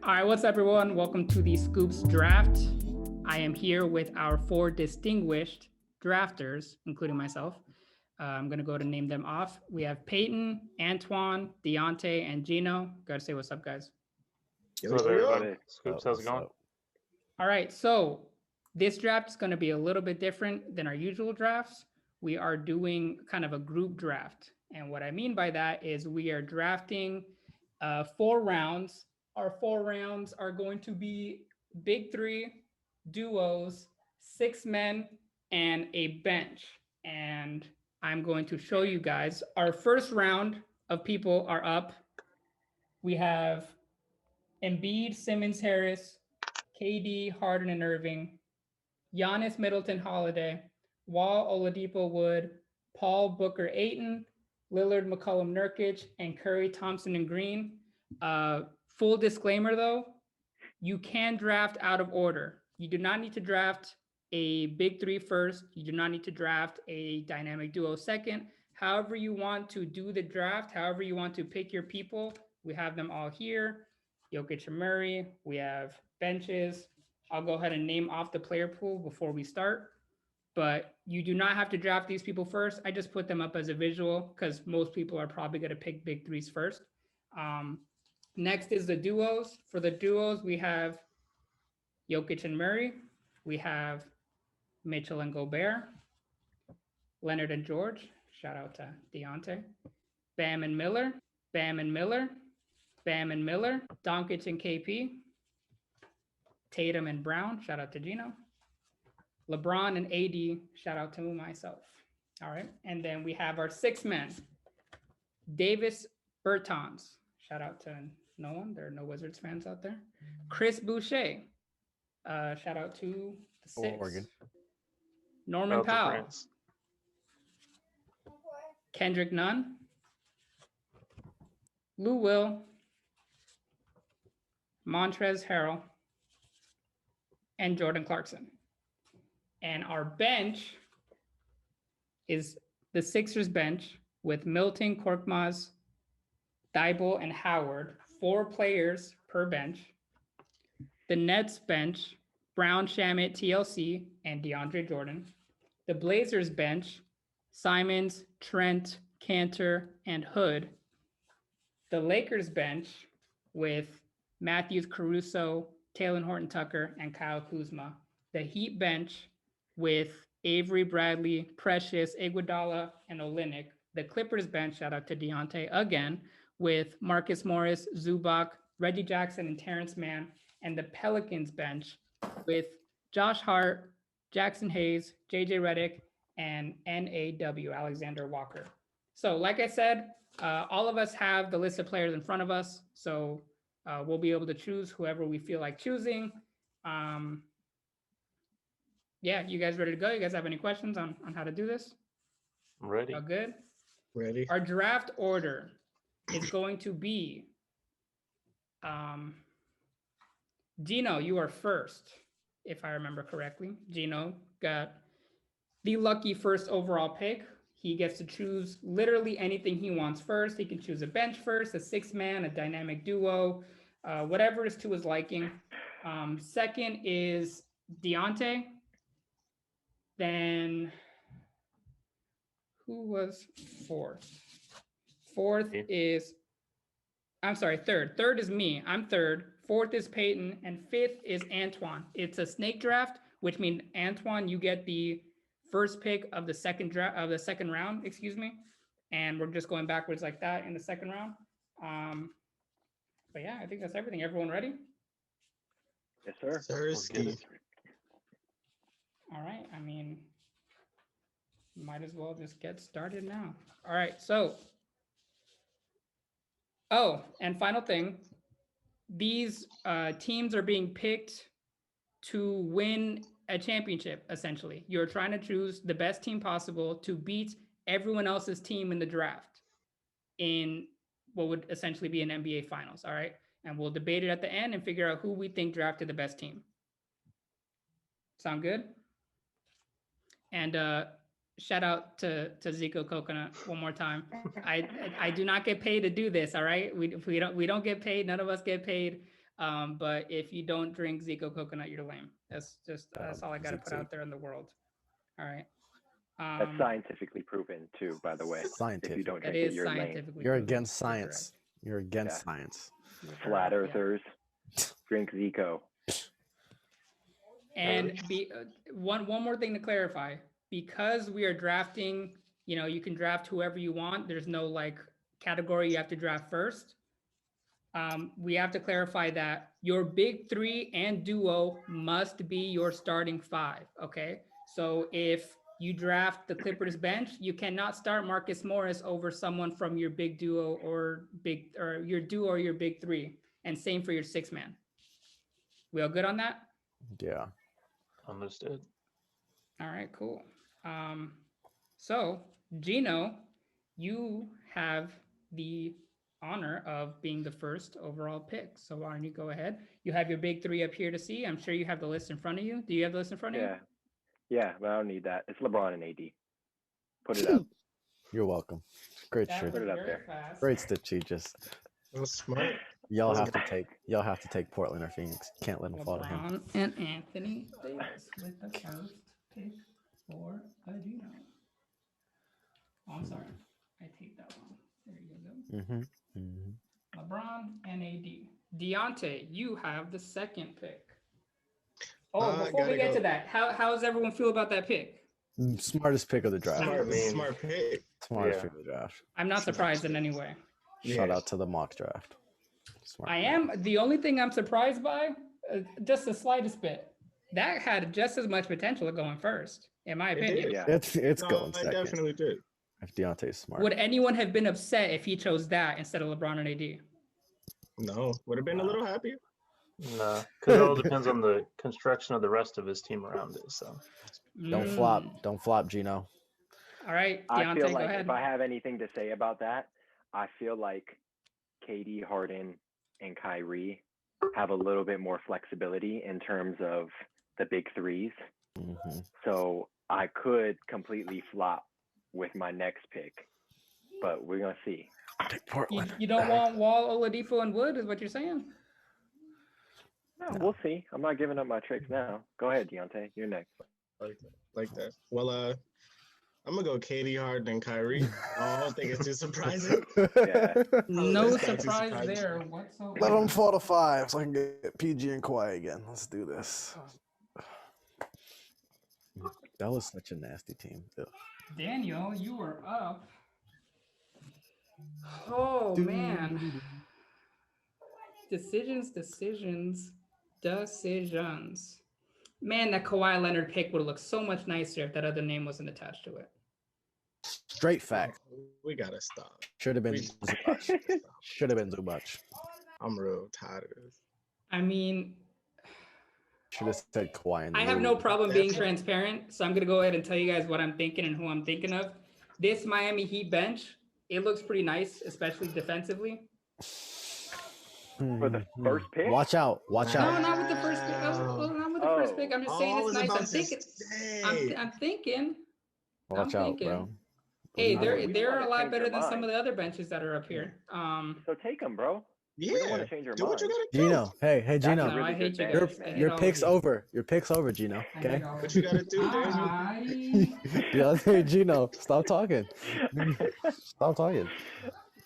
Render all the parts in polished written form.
All right, what's up, everyone? Welcome to the Scoops Draft. I am here with our four distinguished drafters, including myself. I'm going to go to name them off. We have Payton, Antoine, Deionte, and Gino. Got to say what's up, guys. What's up, everybody? Scoops, how's it going? All right, so this draft is going to be a little bit different than our usual drafts. We are doing kind of a group draft. And what I mean by that is we are drafting 4 rounds. Our 4 rounds are going to be big 3, duos, 6 men, and a bench. And I'm going to show you guys. Our first round of people are up. We have Embiid, Simmons, Harris, KD, Harden, and Irving, Giannis, Middleton, Holiday, Wall, Oladipo, Wood, Paul, Booker, Ayton, Lillard, McCollum, Nurkic, and Curry, Thompson, and Green. Full disclaimer, though, you can draft out of order. You do not need to draft a big 3 first. You do not need to draft a dynamic duo second. However you want to do the draft, however you want to pick your people, we have them all here. Jokic and Murray. We have benches. I'll go ahead and name off the player pool before we start. But you do not have to draft these people first. I just put them up as a visual because most people are probably going to pick big 3s first. Next is the duos. For the duos, we have Jokic and Murray. We have Mitchell and Gobert. Leonard and George. Shout out to Deionte. Bam and Miller. Bam and Miller. Bam and Miller. Doncic and KP. Tatum and Brown. Shout out to Gino. LeBron and AD. Shout out to myself. All right. And then we have our 6 men. Davis Bertons. Shout out to no one. There are no Wizards fans out there. Chris Boucher. Shout out to the 6. Oregon. Norman Powell. Kendrick Nunn. Lou Will. Montrezl Harrell. And Jordan Clarkson. And our bench is the Sixers bench with Milton, Korkmaz, Thibault, and Howard, 4 players per bench. The Nets bench, Brown, Shamet, TLC, and DeAndre Jordan. The Blazers bench, Simons, Trent, Cantor, and Hood. The Lakers bench with Matthews, Caruso, Taylor Horton Tucker, and Kyle Kuzma. The Heat bench with Avery, Bradley, Precious, Iguodala, and Olynyk. The Clippers bench, shout out to Deionte again, with Marcus Morris, Zubac, Reggie Jackson, and Terrence Mann. And the Pelicans bench with Josh Hart, Jackson Hayes, JJ Redick, and NAW, Alexander Walker. So like I said, all of us have the list of players in front of us. So we'll be able to choose whoever we feel like choosing. Yeah, you guys ready to go? You guys have any questions on how to do this? I'm ready. All good? Ready. Our draft order is going to be, Gino, you are first, if I remember correctly. Gino got the lucky first overall pick. He gets to choose literally anything he wants first. He can choose a bench first, a 6-man, a dynamic duo, whatever is to his liking. Second is Deionte. Then who was fourth? Third. Third is me. I'm third. Fourth is Payton, and fifth is Antoine. It's a snake draft, which means Antoine, you get the first pick of the second round, and we're just going backwards like that in the second round. But yeah, I think that's everything. Everyone ready? Yes, sir. All right. I mean, might as well just get started now. All right. So, and final thing, these teams are being picked to win a championship, essentially. You're trying to choose the best team possible to beat everyone else's team in the draft in what would essentially be an NBA Finals, all right? And we'll debate it at the end and figure out who we think drafted the best team. Sound good? And shout out to Zico Coconut one more time. I do not get paid to do this, all right? We don't get paid. None of us get paid. But if you don't drink Zico coconut, you're lame. That's all I got to put out there in the world. All right. That's scientifically proven too, by the way. Scientific. If you don't That drink it, is you're lame. scientifically You're proven. against science. You're against science. Flat earthers, drink Zico. And one more thing to clarify, because we are drafting, you can draft whoever you want. There's no like category you have to draft first. We have to clarify that your big three and duo must be your starting five. Okay. So if you draft the Clippers bench, you cannot start Marcus Morris over someone from your big duo or your duo or your big three. And same for your 6-man. We all good on that? Yeah. Understood. All right, cool. So Gino, you have the honor of being the first overall pick. So why don't you go ahead? You have your big three up here to see. I'm sure you have the list in front of you. Do you have the list in front of you? Yeah, but I don't need that. It's LeBron and AD. Put it up. You're welcome. Great That shirt. Put it up there. fast. Great stitchy. Just That's smart. y'all have to take Portland or Phoenix. Can't let them fall to him. LeBron and Anthony Davis with the first pick for Gino. Oh, I'm sorry. I take that one. There you go. LeBron and AD. Deionte, you have the second pick. Oh, before we get to that, how does everyone feel about that pick? Smartest pick of the draft. Smart pick. Smartest pick of the draft. I'm not surprised in any way. Shout out to the mock draft. Smart I pick. am. The only thing I'm surprised by, just the slightest bit, that had just as much potential of going first, in my opinion. Yeah. It's going I second. definitely did. If Deionte's smart. Would anyone have been upset if he chose that instead of LeBron and AD? No, would have been a little happier. No, because it all depends on the construction of the rest of his team around it. So Don't flop, Gino. All right, I Deionte, feel go like ahead. if I have anything to say about that, I feel like KD, Harden, and Kyrie have a little bit more flexibility in terms of the big threes. So I could completely flop with my next pick, but we're gonna see. Take Portland. You don't want Wall, Oladipo, and Wood, is what you're saying? No, we'll see. I'm not giving up my tricks now. Go ahead, Deionte. You're next. Like that. Well, I'm gonna go KD, Harden, and Kyrie. I don't think it's too surprising. Yeah. No That's not too surprise surprising. there whatsoever. Let them fall to 5 so I can get PG and Kawhi again. Let's do this. That was such a nasty team. Ugh. Daniel, you were up. Oh, man. Decisions. Man, that Kawhi Leonard pick would have looked so much nicer if that other name wasn't attached to it. Straight fact. We gotta stop. Should have been Zubac. Should have been Zubac. I'm real tired of this. I mean, Should have said Kawhi. I have no problem being transparent, so I'm going to go ahead and tell you guys what I'm thinking and who I'm thinking of. This Miami Heat bench, it looks pretty nice, especially defensively. For the first pick? Watch out. Watch out. No, not with the first pick. Not with the first pick. I'm just saying it's nice. I'm thinking. Watch out, bro. Hey, they're a lot better than some of the other benches that are up here. So take them, bro. Yeah. We don't want to change our Do mind. what you gotta do. Gino. Hey, Gino. No, I hate you Your, guys. your pick's over. Your pick's over, Gino. Okay. What you gotta do, Daniel? Yeah, hey, Gino. Stop talking. Stop talking.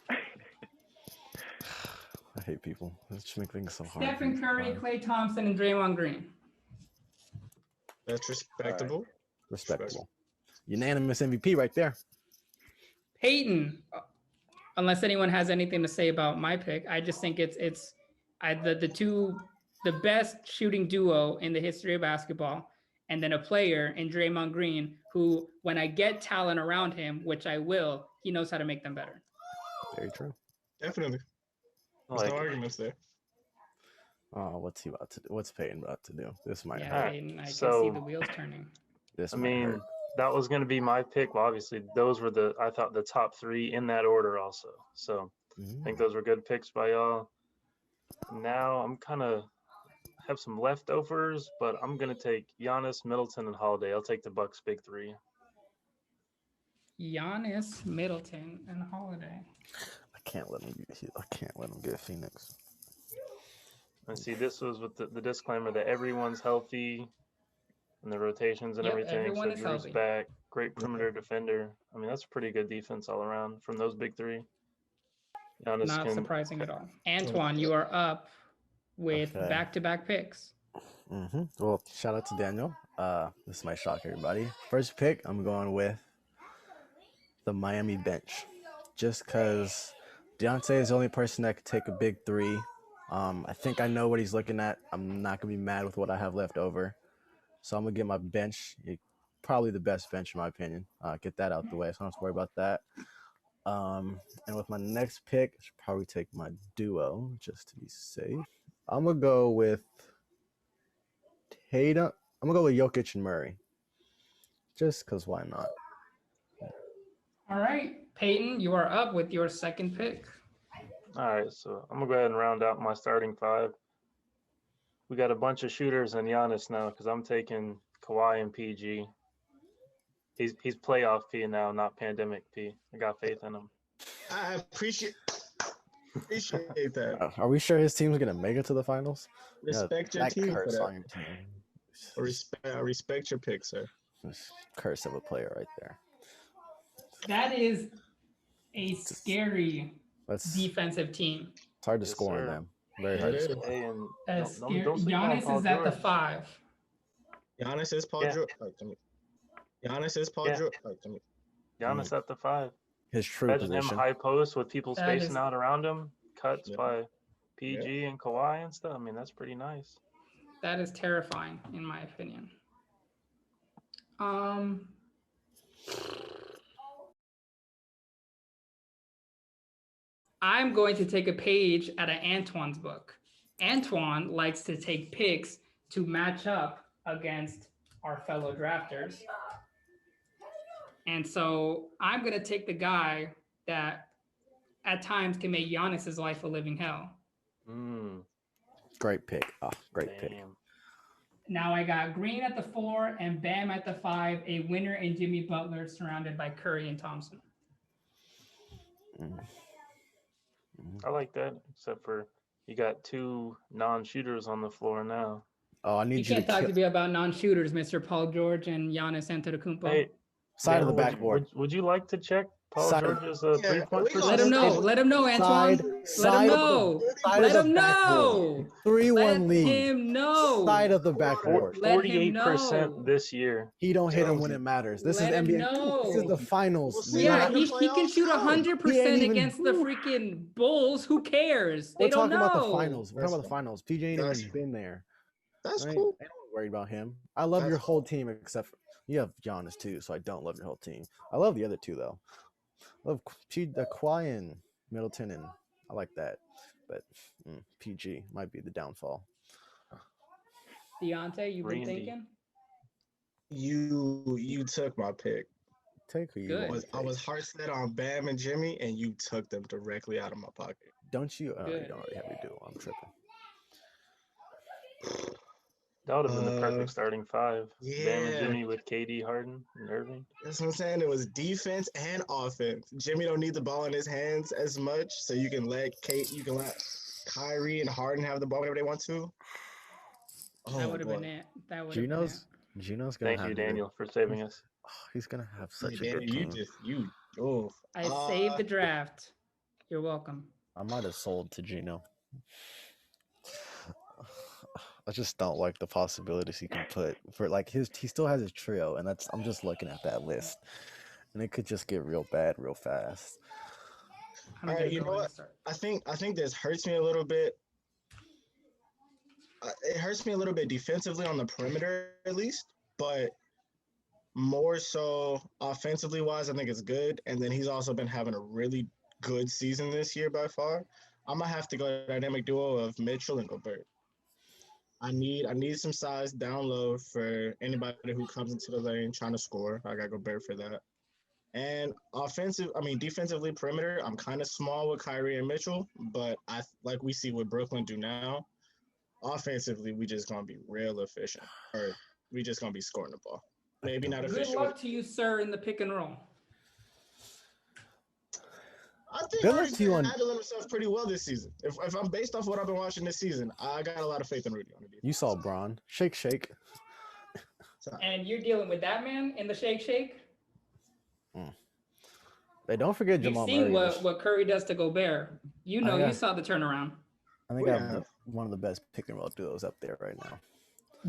I hate people. Let's just make things so hard. Stephen Curry, Klay Thompson, and Draymond Green. That's respectable. Respectable. Unanimous MVP right there. Payton, unless anyone has anything to say about my pick, I just think it's the best shooting duo in the history of basketball, and then a player in Draymond Green who, when I get talent around him, which I will, he knows how to make them better. Very true. Definitely. There's no arguments there. Oh, what's he about to do? What's Payton about to do? This might Yeah, hurt. Payton, I can So- see the wheels turning. This I might mean, hurt. that was going to be my pick. Well, obviously, those were I thought the top 3 in that order also. So I think those were good picks by y'all. Now I'm kind of have some leftovers, but I'm going to take Giannis, Middleton, and Holiday. I'll take the Bucks' big 3. Giannis, Middleton, and Holiday. I can't let him get Phoenix. And see, this was with the disclaimer that everyone's healthy and the rotations and Yep, everything. everyone So is Drew's healthy. back. Great perimeter defender. I mean, that's a pretty good defense all around from those big three. Giannis Not can, surprising at all. Antoine, you are up with Okay. back-to-back picks. Well, shout out to Daniel. This might shock everybody. First pick, I'm going with the Miami bench, just because Deionte is the only person that could take a big three. I think I know what he's looking at. I'm not gonna be mad with what I have left over, so I'm gonna get my bench. Probably the best bench in my opinion. Get that out the way, so I don't have to worry about that. And with my next pick, I should probably take my duo just to be safe. I'm gonna go with Tatum. I'm gonna go with Jokic and Murray, just because why not? All right, Payton, you are up with your second pick. all right, so I'm going to go ahead and round out my starting five. We got a bunch of shooters and Giannis now because I'm taking Kawhi and PG. He's playoff P now, not pandemic P. I got faith in him. I appreciate that. Are we sure his team's gonna make it to the finals? Respect your that team for curse that. on your team. I respect your pick, sir. This curse of a player right there. That is a scary It's defensive team. hard to Yes, score on sir. them. Very Yeah, hard it to is. score. Hey, and That's don't scary. sleep on Giannis Paul is at the George. 5. Giannis is Paul Yeah. George. Giannis is Paul Yeah. George. Giannis at the 5. His true Imagine position. him high post with people That spacing is- out around him, cuts Yeah. by PG and Kawhi and stuff. I mean, that's pretty nice. That is terrifying, in my opinion. I'm going to take a page out of Antoine's book. Antoine likes to take picks to match up against our fellow drafters. And so I'm going to take the guy that at times can make Giannis's life a living hell. Great pick. Great pick. Damn. Now I got Green at the 4 and Bam at the 5, a winner in Jimmy Butler surrounded by Curry and Thompson. I like that, except for you got 2 non-shooters on the floor now. Oh, I You need you can't to talk kill to me about non-shooters, Mr. Paul George and Giannis Antetokounmpo. Hey, side of the Dan, backboard. Would you like to check Paul Side- George's Yeah, three-point we percentage? Let him know. Let him know, Antoine. Let him know. Let him know. 3-1 Let lead. him know. Side of the backboard. Let him know. 48% this year. He don't hit him when it matters. This Let is him NBA. know. This is the finals. We'll see. Yeah, in he the can playoffs, shoot too. 100% He ain't even- against the freaking Bulls. Who cares? They We're don't talking know. about the finals. We're talking about That's the finals. PJ ain't That's even been there. That's I ain't cool. worried about him. I love your That's- whole team except for, you have Giannis too, so I don't love your whole team. I love the other two though. I love Kawhi and Middleton, and I like that. But PG might be the downfall. Deionte, you've been Randy. thinking? You took my pick. Take who you Good. want. I was hard set on Bam and Jimmy, and you took them directly out of my pocket. Don't you? Oh, you Good. don't already have your duo. I'm tripping. That would have been the perfect starting 5. Bam and Yeah. Jimmy with KD, Harden, and Irving. That's what I'm saying. It was defense and offense. Jimmy don't need the ball in his hands as much, so you can let Kyrie and Harden have the ball whenever they want to. That would have been boy. it. That would have been it. Gino's gonna Thank have you, the- Daniel, for saving us. he's gonna have Hey, such a Daniel, good team. I saved the draft. You're welcome. I might have sold to Gino. I just don't like the possibilities he can put for like he still has his trio, and I'm just looking at that list, and it could just get real bad real fast. I'm All right, gonna you go know ahead what? and start. I think this hurts me a little bit. It hurts me a little bit defensively on the perimeter, at least, but more so offensively wise, I think it's good. And then he's also been having a really good season this year by far. I'm gonna have to go dynamic duo of Mitchell and Gobert. I need some size down low for anybody who comes into the lane trying to score. I got Gobert for that. And defensively perimeter, I'm kind of small with Kyrie and Mitchell, but like we see what Brooklyn do now. Offensively, we just gonna be real efficient, or we just gonna be scoring the ball. Maybe not Good efficient. luck to you, sir, in the pick and roll. I think Good luck Rudy's to you been on. handling himself pretty well this season. If I'm based off what I've been watching this season, I got a lot of faith in Rudy on the defense. You saw Braun. Shake, shake. And you're dealing with that man in the shake shake. Hey, don't forget You've Jamal seen Murray. what Curry does to Gobert. You know, you saw the turnaround. I think We I have have. one of the best pick and roll duos up there right now.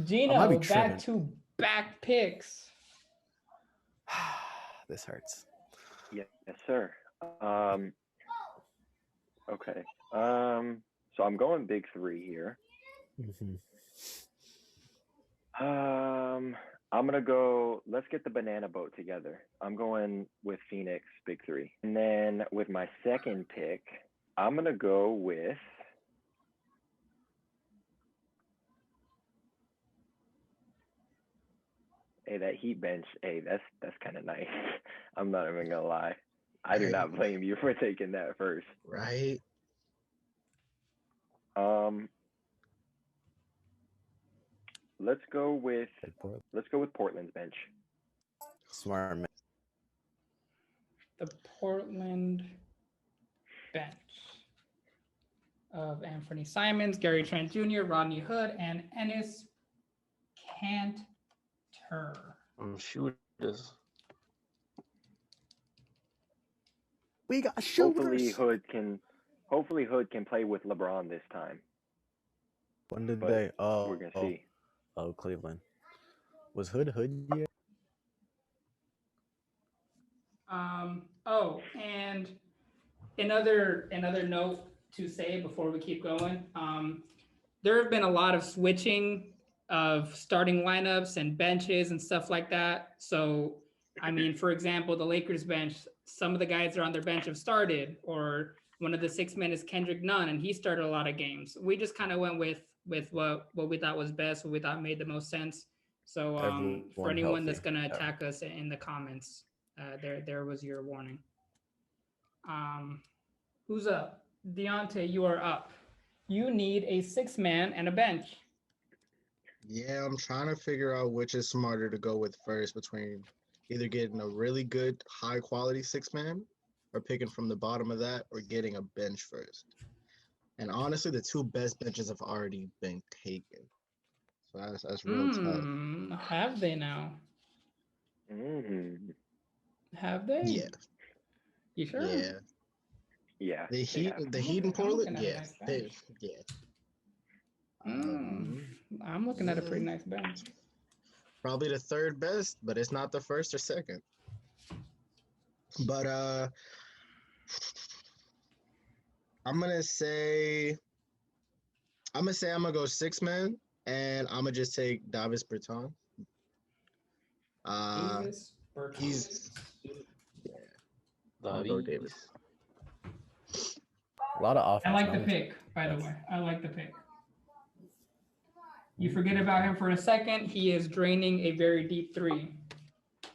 Gino, tripping. back-to-back picks. This hurts. Yes, sir. Okay. So I'm going big three here. Mm-hmm. I'm gonna go. Let's get the banana boat together. I'm going with Phoenix big three, and then with my second pick, I'm gonna go with. Hey, that Heat bench. Hey, that's kind of nice. I'm not even gonna lie. I do not blame you for taking that first. Right. Let's go with Portland's bench. Smart man. The Portland bench of Anthony Simons, Gary Trent Jr., Rodney Hood, and Enes Kanter. Shooters. We got shooters. Hopefully Hood can play with LeBron this time. When did But they? we're gonna see. Oh, Cleveland. Was Hood yet? And another note to say before we keep going. There have been a lot of switching of starting lineups and benches and stuff like that. So, I mean, for example, the Lakers bench, some of the guys that are on their bench have started, or one of the 6 men is Kendrick Nunn, and he started a lot of games. We just kind of went with what we thought was best, what we thought made the most sense. So for anyone that's going to attack us in the comments, there was your warning. Who's up? Deionte, you are up. You need a 6-man and a bench. Yeah, I'm trying to figure out which is smarter to go with first between either getting a really good, high quality 6-man or picking from the bottom of that or getting a bench first. And honestly, the two best benches have already been taken. So that's real tough. Have they now? Have they? Yeah. You sure? Yeah. Yeah. The Heat in Portland? Yeah. I'm looking at a pretty nice bench. Probably the third best, but it's not the first or second. But I'm gonna go 6-man, and I'm gonna just take Davis Bertons. Davis Bertons. I'll go Davis. A lot of offense. I like the pick, by the way. I like the pick. You forget about him for a second. He is draining a very deep 3.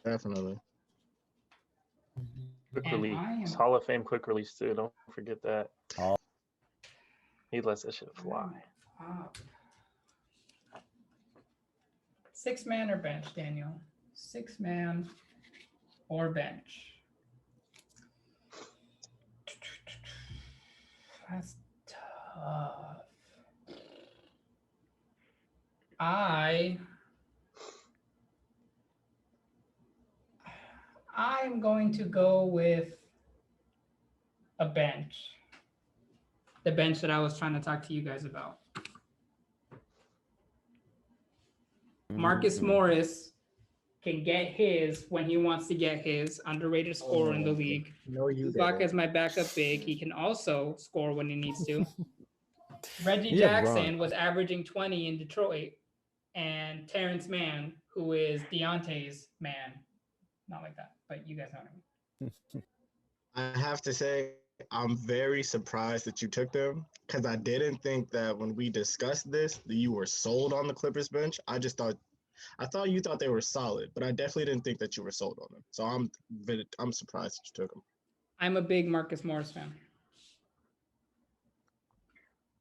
Definitely. Quick release. Hall of Fame quick release too. Don't forget that. Oh. He lets that shit fly. 6-man or bench, Daniel? 6-man or bench? That's tough. I'm going to go with a bench. The bench that I was trying to talk to you guys about. Marcus Morris can get his when he wants to get his, underrated scorer in the league. No, you Zubac as my backup big. He can also score when he needs to. Reggie Jackson was averaging 20 in Detroit. And Terrence Mann, who is Deionte's man. Not like that, but you guys know what I mean. I have to say, I'm very surprised that you took them because I didn't think that when we discussed this that you were sold on the Clippers bench. I thought you thought they were solid, but I definitely didn't think that you were sold on them. So I'm surprised that you took them. I'm a big Marcus Morris fan.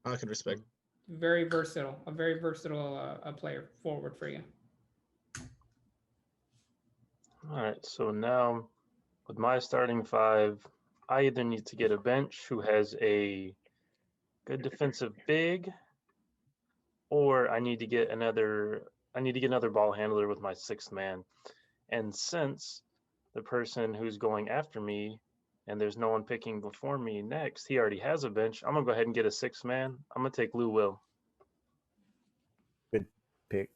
I can respect. Very versatile, a very versatile player forward for you. All right, so now with my starting 5, I either need to get a bench who has a good defensive big, or I need to get another ball handler with my sixth man. And since the person who's going after me and there's no one picking before me next, he already has a bench, I'm gonna go ahead and get a sixth man. I'm gonna take Lou Will. Good pick.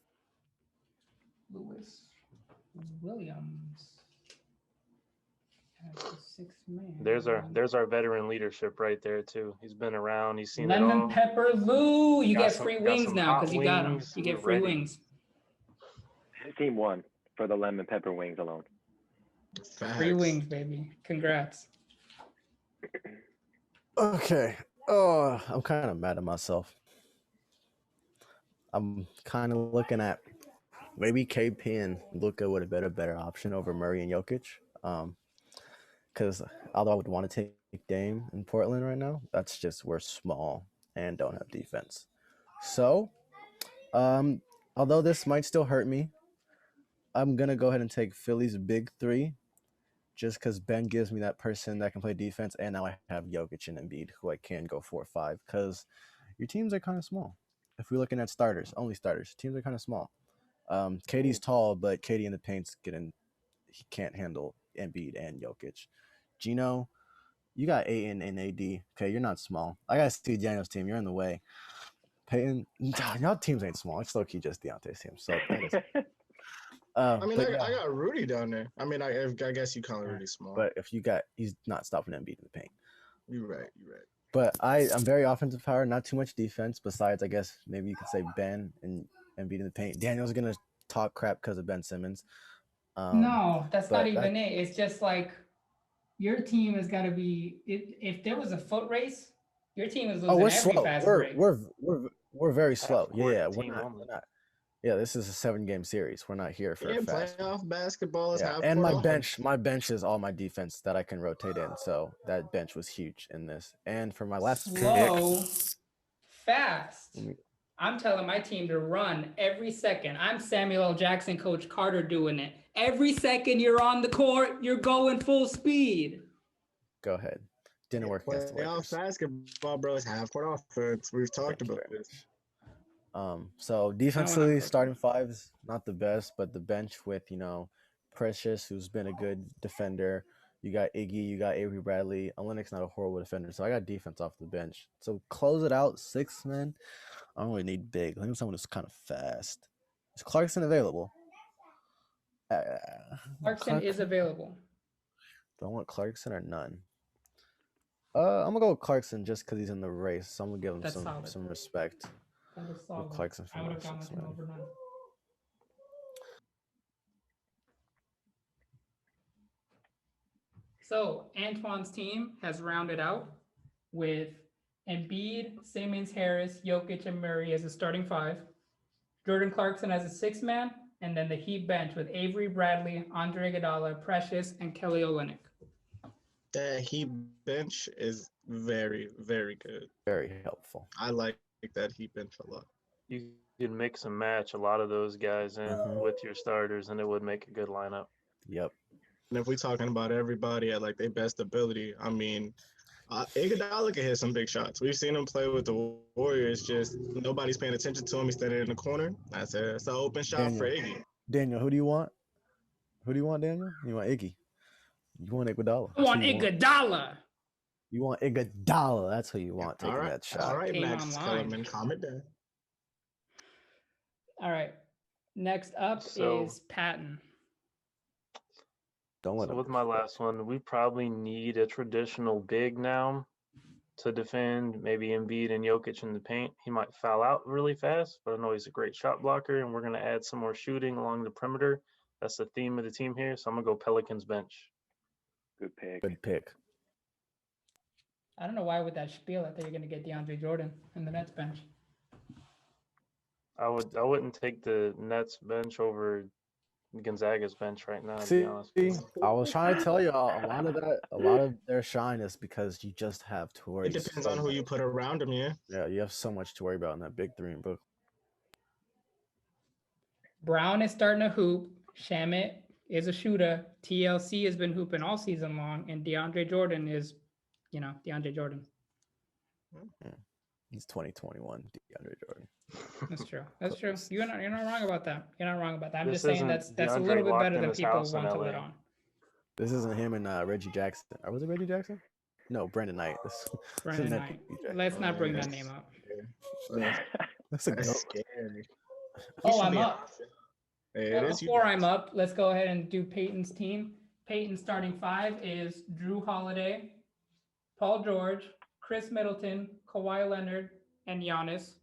Lewis Williams as the sixth man. There's our veteran leadership right there too. He's been around. He's seen it Lemon all. pepper Lou. You Got get some- free got wings some now hot because you got them. wings. You get We're free ready. wings. Team won for the lemon pepper wings alone. Free wings, baby. Congrats. Okay. Oh, I'm kind of mad at myself. I'm kind of looking at maybe KP and Luka would have been a better option over Murray and Jokic. Because although I would want to take Dame in Portland right now, that's just we're small and don't have defense. So, although this might still hurt me, I'm gonna go ahead and take Philly's big three, just because Ben gives me that person that can play defense, and now I have Jokic and Embiid, who I can go 4-5. Because your teams are kind of small. If we're looking at starters, only starters, teams are kind of small. KD's tall, but KD in the paint's he can't handle Embiid and Jokic. Gino, you got Ayton and AD. Okay, you're not small. I gotta see Daniel's team. You're in the way. Payton, y'all teams ain't small. It's low key just Deionte's team. So that is. I mean, I got Rudy down there. I mean, I guess you call Rudy small. But if he's not stopping Embiid in the paint. You're right. But I'm very offensive power, not too much defense. Besides, I guess maybe you could say Ben and Embiid in the paint. Daniel's gonna talk crap because of Ben Simmons. No, that's not but even it. It's just like your team has got to be. If there was a foot race, your team is losing we're every slow. fast We're break. we're very slow. Half-court Yeah, team we're only. not. Yeah, this is a 7-game series. We're not here for Yeah, a fast. playoff basketball is half. And my bench is all my defense that I can rotate in. So that bench was huge in this. And for my last Slow, pick, fast. I'm telling my team to run every second. I'm Samuel L. Jackson, Coach Carter doing it. Every second you're on the court, you're going full speed. go ahead. Didn't work against the Playoff Lakers. basketball, bro, is half court offense. We've talked Thank you about very this. So defensively, starting five's not the best, but the bench with Precious, who's been a good defender. You got Iggy, you got Avery Bradley. Olynyk's not a horrible defender, so I got defense off the bench. So close it out, 6 men. I don't really need big. I need someone who's kind of fast. Is Clarkson available? Clarkson is available. Do I want Clarkson or none? I'm gonna go with Clarkson just because he's in the race. So I'm gonna give him some respect. That is solid. Clarkson I would have gone with him over none. So Antoine's team has rounded out with Embiid, Simmons, Harris, Jokic, and Murray as a starting 5. Jordan Clarkson as a 6th man, and then the Heat bench with Avery Bradley, Andre Iguodala, Precious, and Kelly Olynyk. That Heat bench is very, very good. Very helpful. I like that Heat bench a lot. You can mix and match a lot of those guys in with your starters, and it would make a good lineup. Yep. And if we're talking about everybody at like their best ability, I mean, Iguodala can hit some big shots. We've seen him play with the Warriors. Just nobody's paying attention to him. He's standing in the corner. That's an open shot for Iggy. Daniel, who do you want? Who do you want, Daniel? You want Iggy? You want Iguodala? I want Iguodala. You want Iguodala? That's who you want taking that shot. All right, Came Max online. Kellerman, calm it down. All right. Next up is Payton. Don't let So him. with my last one, we probably need a traditional big now to defend maybe Embiid and Jokic in the paint. He might foul out really fast, but I know he's a great shot blocker, and we're going to add some more shooting along the perimeter. That's the theme of the team here, so I'm going to go Pelicans bench. Good pick. Good pick. I don't know why with that spiel I thought you're going to get DeAndre Jordan in the Nets bench. I wouldn't take the Nets bench over Gonzaga's bench right now, to See, be honest with you. I was trying to tell y'all a lot of their shine is because you just have to worry. It depends on who you put around him, yeah. Yeah, you have so much to worry about in that big 3 in Brooklyn. Brown is starting to hoop. Shamet is a shooter. TLC has been hooping all season long, and DeAndre Jordan is, DeAndre Jordan. He's 2021 DeAndre Jordan. That's true. That's true. You're not wrong about that. You're not wrong about that. I'm This just saying isn't that's a DeAndre little bit locked better in than his people house in want to let LA. on. This isn't him and Reggie Jackson. Or was it Reggie Jackson? No, Brandon Knight. Brandon Knight. Let's not bring that name up. That's a That's goat. scary. Oh, I'm up. It is you Before guys. I'm up, let's go ahead and do Payton's team. Payton's starting five is Drew Holiday, Paul George, Chris Middleton, Kawhi Leonard, and Giannis.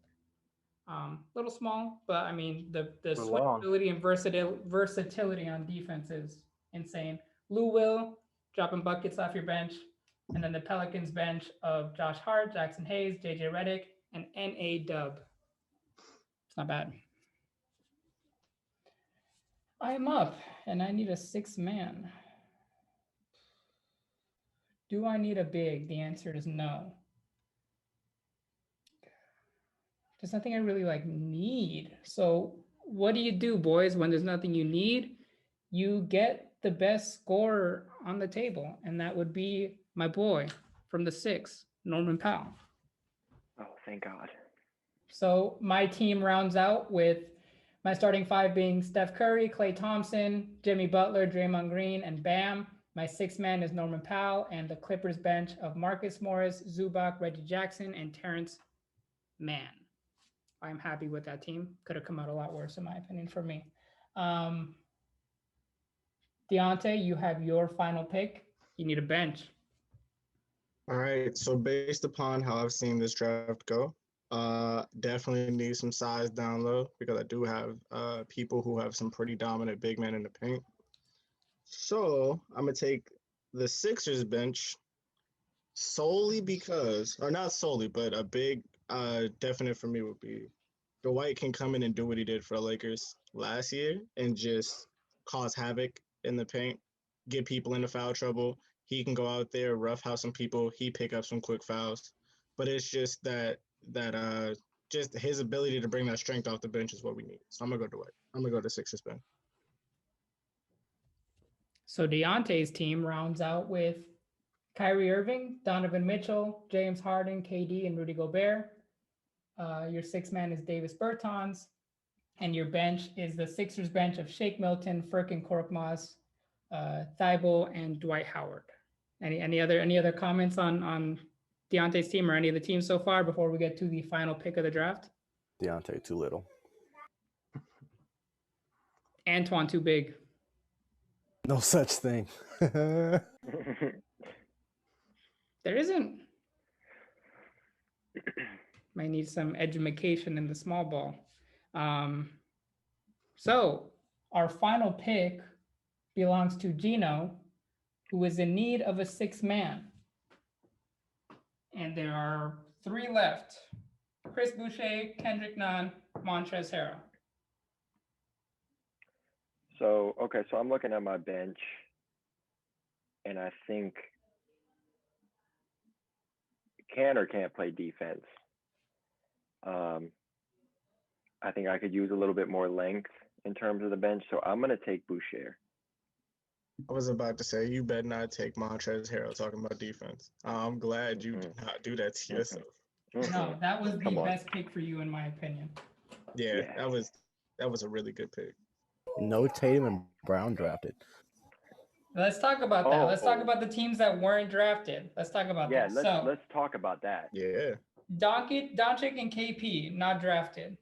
Little small, but I mean the long. switchability and versatility on defense is insane. Lou Will dropping buckets off your bench, and then the Pelicans bench of Josh Hart, Jackson Hayes, JJ Redick, and NA Dub. It's not bad. I am up, and I need a 6-man. Do I need a big? The answer is no. There's nothing I really need. So what do you do, boys, when there's nothing you need? You get the best scorer on the table, and that would be my boy from the 6, Norman Powell. Oh, thank God. So my team rounds out with my starting 5 being Steph Curry, Klay Thompson, Jimmy Butler, Draymond Green, and Bam. My 6-man is Norman Powell, and the Clippers bench of Marcus Morris, Zubac, Reggie Jackson, and Terrence Mann. I'm happy with that team. Could have come out a lot worse, in my opinion, for me. Deionte, you have your final pick. You need a bench. All right. So based upon how I've seen this draft go, definitely need some size down low because I do have people who have some pretty dominant big men in the paint. So I'm gonna take the Sixers bench solely because, or not solely, but a big definite for me would be Dwight can come in and do what he did for the Lakers last year and just cause havoc in the paint, get people into foul trouble. He can go out there, roughhouse some people. He pick up some quick fouls, but it's just that just his ability to bring that strength off the bench is what we need. So I'm gonna go Dwight. I'm gonna go to Sixers bench. So Deionte's team rounds out with Kyrie Irving, Donovan Mitchell, James Harden, KD, and Rudy Gobert. Your 6-man is Davis Bertons, and your bench is the Sixers bench of Shake Milton, Furkan Korkmaz, Thibault, and Dwight Howard. Any other comments on Deionte's team or any of the teams so far before we get to the final pick of the draft? Deionte too little. Antoine too big. No such thing. There isn't. Might need some education in the small ball. So our final pick belongs to Gino, who is in need of a 6-man. And there are 3 left: Chris Boucher, Kendrick Nunn, Montrezl Harrell. So I'm looking at my bench, and I think can or can't play defense. I think I could use a little bit more length in terms of the bench, so I'm going to take Boucher. I was about to say, you better not take Montrezl Harrell talking about defense. I'm glad you did not do that to yourself. No, that was the best pick for you, in my opinion. Yeah, that was a really good pick. No Tatum and Brown drafted. Let's talk about that. Let's talk about the teams that weren't drafted. Let's talk about that. Let's talk about that. Yeah. Doncic and KP, not drafted.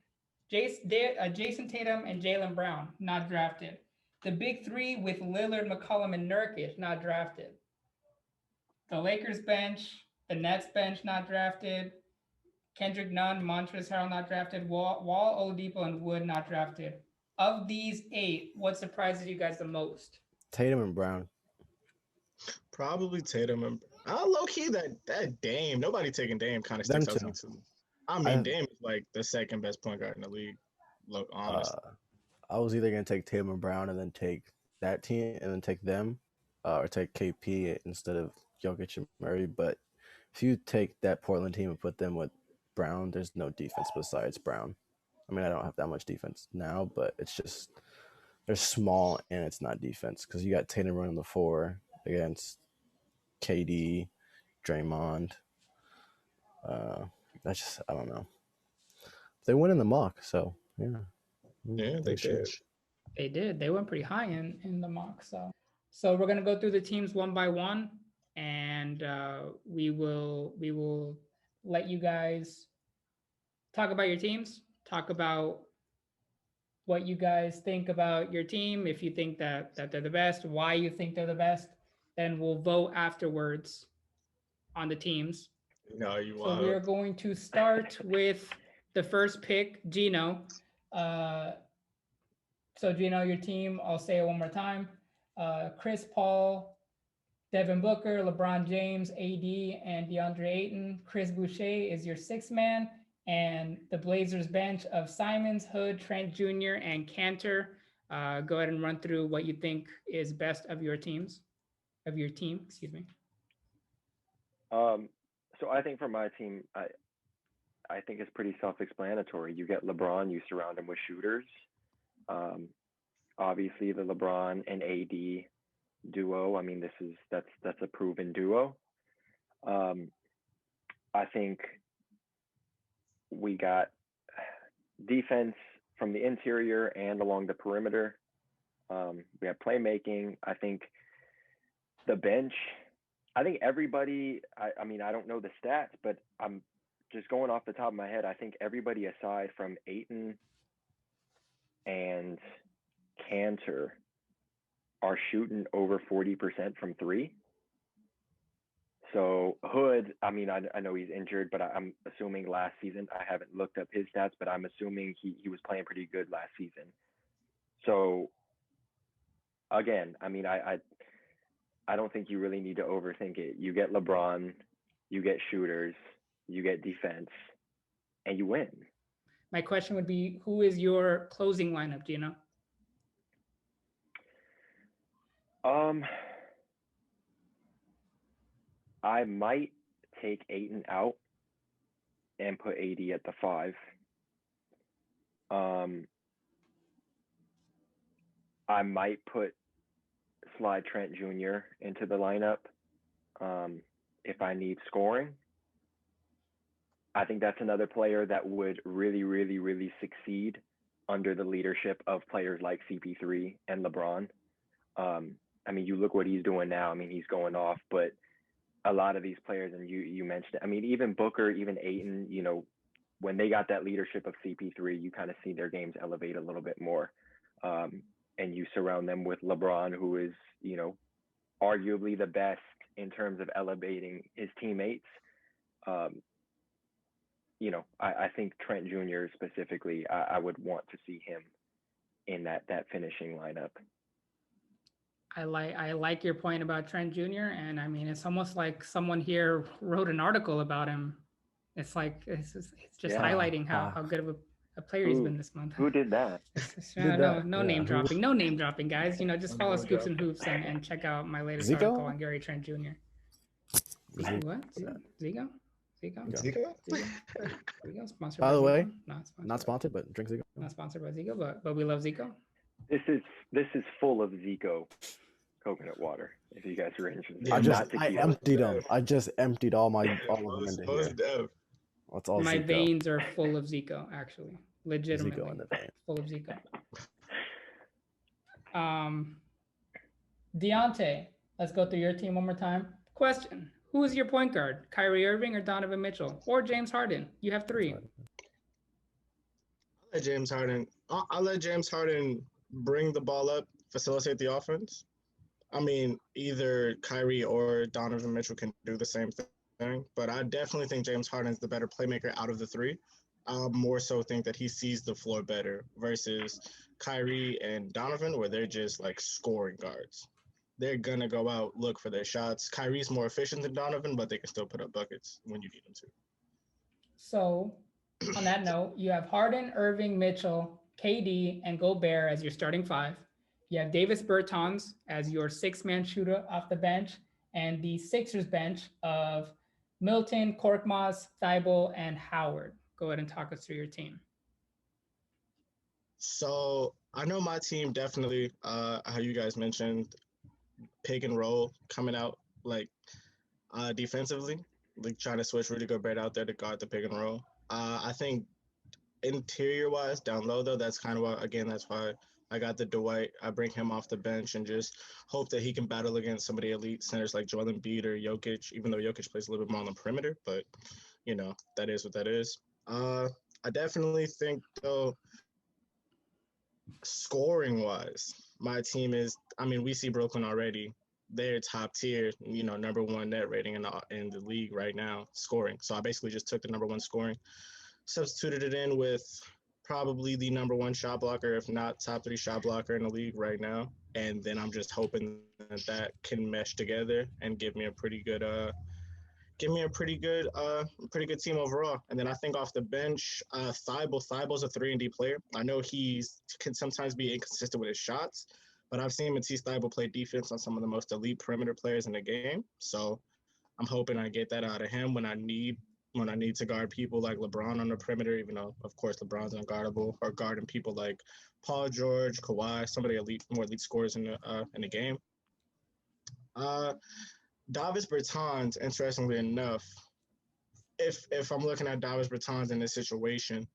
Jason Tatum and Jaylen Brown, not drafted. The big 3 with Lillard, McCollum, and Nurkic, not drafted. The Lakers bench, the Nets bench, not drafted. Kendrick Nunn, Montrezl Harrell, not drafted. Wall, Oladipo, and Wood, not drafted. Of these 8, what surprises you guys the most? Tatum and Brown. Probably Tatum and low key that Dame. Nobody taking Dame kind of sticks out to me too. I mean, Dame is like the 2nd best point guard in the league. Look, honestly. I was either gonna take Tatum and Brown and then take that team and then take them, or take KP instead of Jokic and Murray. But if you take that Portland team and put them with Brown, there's no defense besides Brown. I mean, I don't have that much defense now, but it's just they're small and it's not defense because you got Tatum running the 4 against KD, Draymond. That's just I don't know. They win in the mock, so yeah. Yeah, they did. They did. They went pretty high in the mock. So we're gonna go through the teams one by one, and we will let you guys talk about your teams. Talk about what you guys think about your team. If you think that they're the best, why you think they're the best, then we'll vote afterwards on the teams. No, you So we are going to start with the first pick, Gino. So Gino, your team, I'll say it one more time. Chris Paul, Devin Booker, LeBron James, AD, and DeAndre Ayton. Chris Boucher is your sixth man. And the Blazers bench of Simmons, Hood, Trent Jr., and Cantor. Go ahead and run through what you think is best of your team, excuse me. So I think for my team, I think it's pretty self-explanatory. You get LeBron, you surround him with shooters. Obviously the LeBron and AD duo. I mean, that's a proven duo. I think we got defense from the interior and along the perimeter. We have playmaking. I think the bench. I think everybody. I mean, I don't know the stats, but I'm just going off the top of my head. I think everybody aside from Ayton and Cantor are shooting over 40% from 3. So Hood, I mean, I know he's injured, but I'm assuming last season, I haven't looked up his stats, but I'm assuming he was playing pretty good last season. So again, I mean, I don't think you really need to overthink it. You get LeBron, you get shooters, you get defense, and you win. My question would be, who is your closing lineup, Gino? I might take Ayton out and put AD at the 5. I might slide Trent Jr. into the lineup if I need scoring. I think that's another player that would really, really, really succeed under the leadership of players like CP3 and LeBron. I mean, you look what he's doing now. I mean, he's going off, but a lot of these players, and you mentioned it, I mean, even Booker, even Ayton, you know, when they got that leadership of CP3, you kind of see their games elevate a little bit more. And you surround them with LeBron, who is, you know, arguably the best in terms of elevating his teammates. You know, I think Trent Jr. specifically, I would want to see him in that finishing lineup. I like your point about Trent Jr. And I mean, it's almost like someone here wrote an article about him. It's like it's just highlighting how good of a player he's been this month. Who did that? No name dropping. No name dropping, guys. You know, just follow Scoops and Hoops and check out my latest Zico? article on Gary Trent Jr. What? Zico? Zico? Sponsored by the way, Zico? not sponsored, but drink Zico. Not sponsored by Zico, but we love Zico. This is full of Zico coconut water. If you guys are interested, I emptied them. I just emptied all of them into here. That's all. My Zico. veins are full of Zico, actually, legitimately Zico in the vein. full of Zico. Deionte, let's go through your team one more time. Question: who is your point guard? Kyrie Irving or Donovan Mitchell or James Harden? You have 3. I'll let James Harden bring the ball up, facilitate the offense. I mean, either Kyrie or Donovan Mitchell can do the same thing, but I definitely think James Harden is the better playmaker out of the 3. I more so think that he sees the floor better versus Kyrie and Donovan, where they're just like scoring guards. They're going to go out, look for their shots. Kyrie's more efficient than Donovan, but they can still put up buckets when you need them to. So, on that note, you have Harden, Irving, Mitchell, KD, and Gobert as your starting 5. You have Davis Bertons as your 6-man shooter off the bench, and the Sixers bench of Milton, Korkmaz, Thibault, and Howard. Go ahead and talk us through your team. So I know my team definitely, how you guys mentioned, pick and roll coming out like defensively, like trying to switch Rudy Gobert out there to guard the pick and roll. I think interior wise, down low though, that's kind of why again that's why I got the Dwight. I bring him off the bench and just hope that he can battle against some of the elite centers like Joel Embiid or Jokic, even though Jokic plays a little bit more on the perimeter, but that is what that is. I definitely think though, scoring wise, my team is. I mean, we see Brooklyn already. They're top tier, number one net rating in the league right now, scoring. So I basically just took the number one scoring, substituted it in with probably the number one shot blocker, if not top three shot blocker in the league right now. And then I'm just hoping that that can mesh together and give me a pretty good team overall. And then I think off the bench, Thybulle's a 3-and-D player. I know he can sometimes be inconsistent with his shots, but I've seen Matisse Thybulle play defense on some of the most elite perimeter players in the game. So I'm hoping I get that out of him when I need to guard people like LeBron on the perimeter, even though of course LeBron's unguardable, or guarding people like Paul George, Kawhi, some of the more elite scorers in the game. Davis Bertans, interestingly enough, if I'm looking at Davis Bertans in this situation,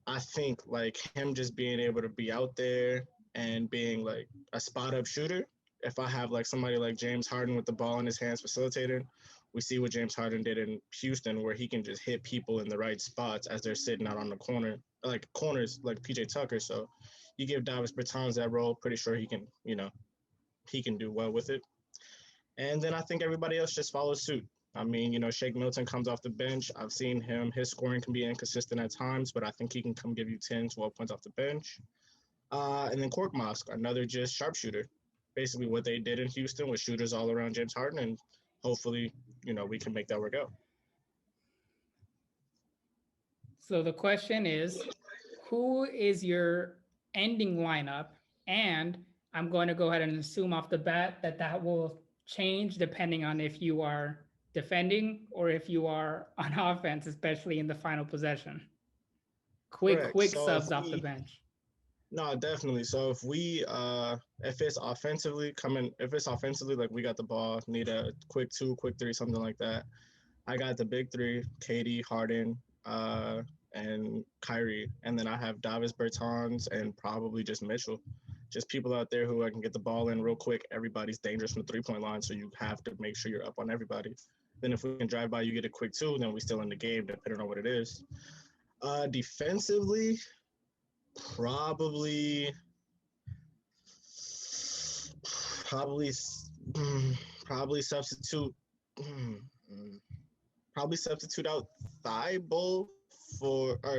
I think like him just being able to be out there and being like a spot up shooter. If I have like somebody like James Harden with the ball in his hands facilitating, we see what James Harden did in Houston, where he can just hit people in the right spots as they're sitting out on the corners like PJ Tucker. So you give Davis Bertans that role, pretty sure he can do well with it. And then I think everybody else just follows suit. I mean, Shake Milton comes off the bench. I've seen him. His scoring can be inconsistent at times, but I think he can come give you 10, 12 points off the bench. And then Korkmaz, another just sharpshooter. Basically what they did in Houston with shooters all around James Harden, and hopefully, we can make that work out. So the question is, who is your ending lineup? And I'm going to go ahead and assume off the bat that will change depending on if you are defending or if you are on offense, especially in the final possession. Quick So subs off the bench. No, definitely. So if it's offensively like we got the ball, need a quick 2, quick 3, something like that. I got the big 3, KD, Harden, and Kyrie, and then I have Davis Bertans and probably just Mitchell. Just people out there who I can get the ball in real quick. Everybody's dangerous from the 3-point line, so you have to make sure you're up on everybody. Then if we can drive by, you get a quick 2, then we still in the game, depending on what it is. Defensively, probably substitute out Thibault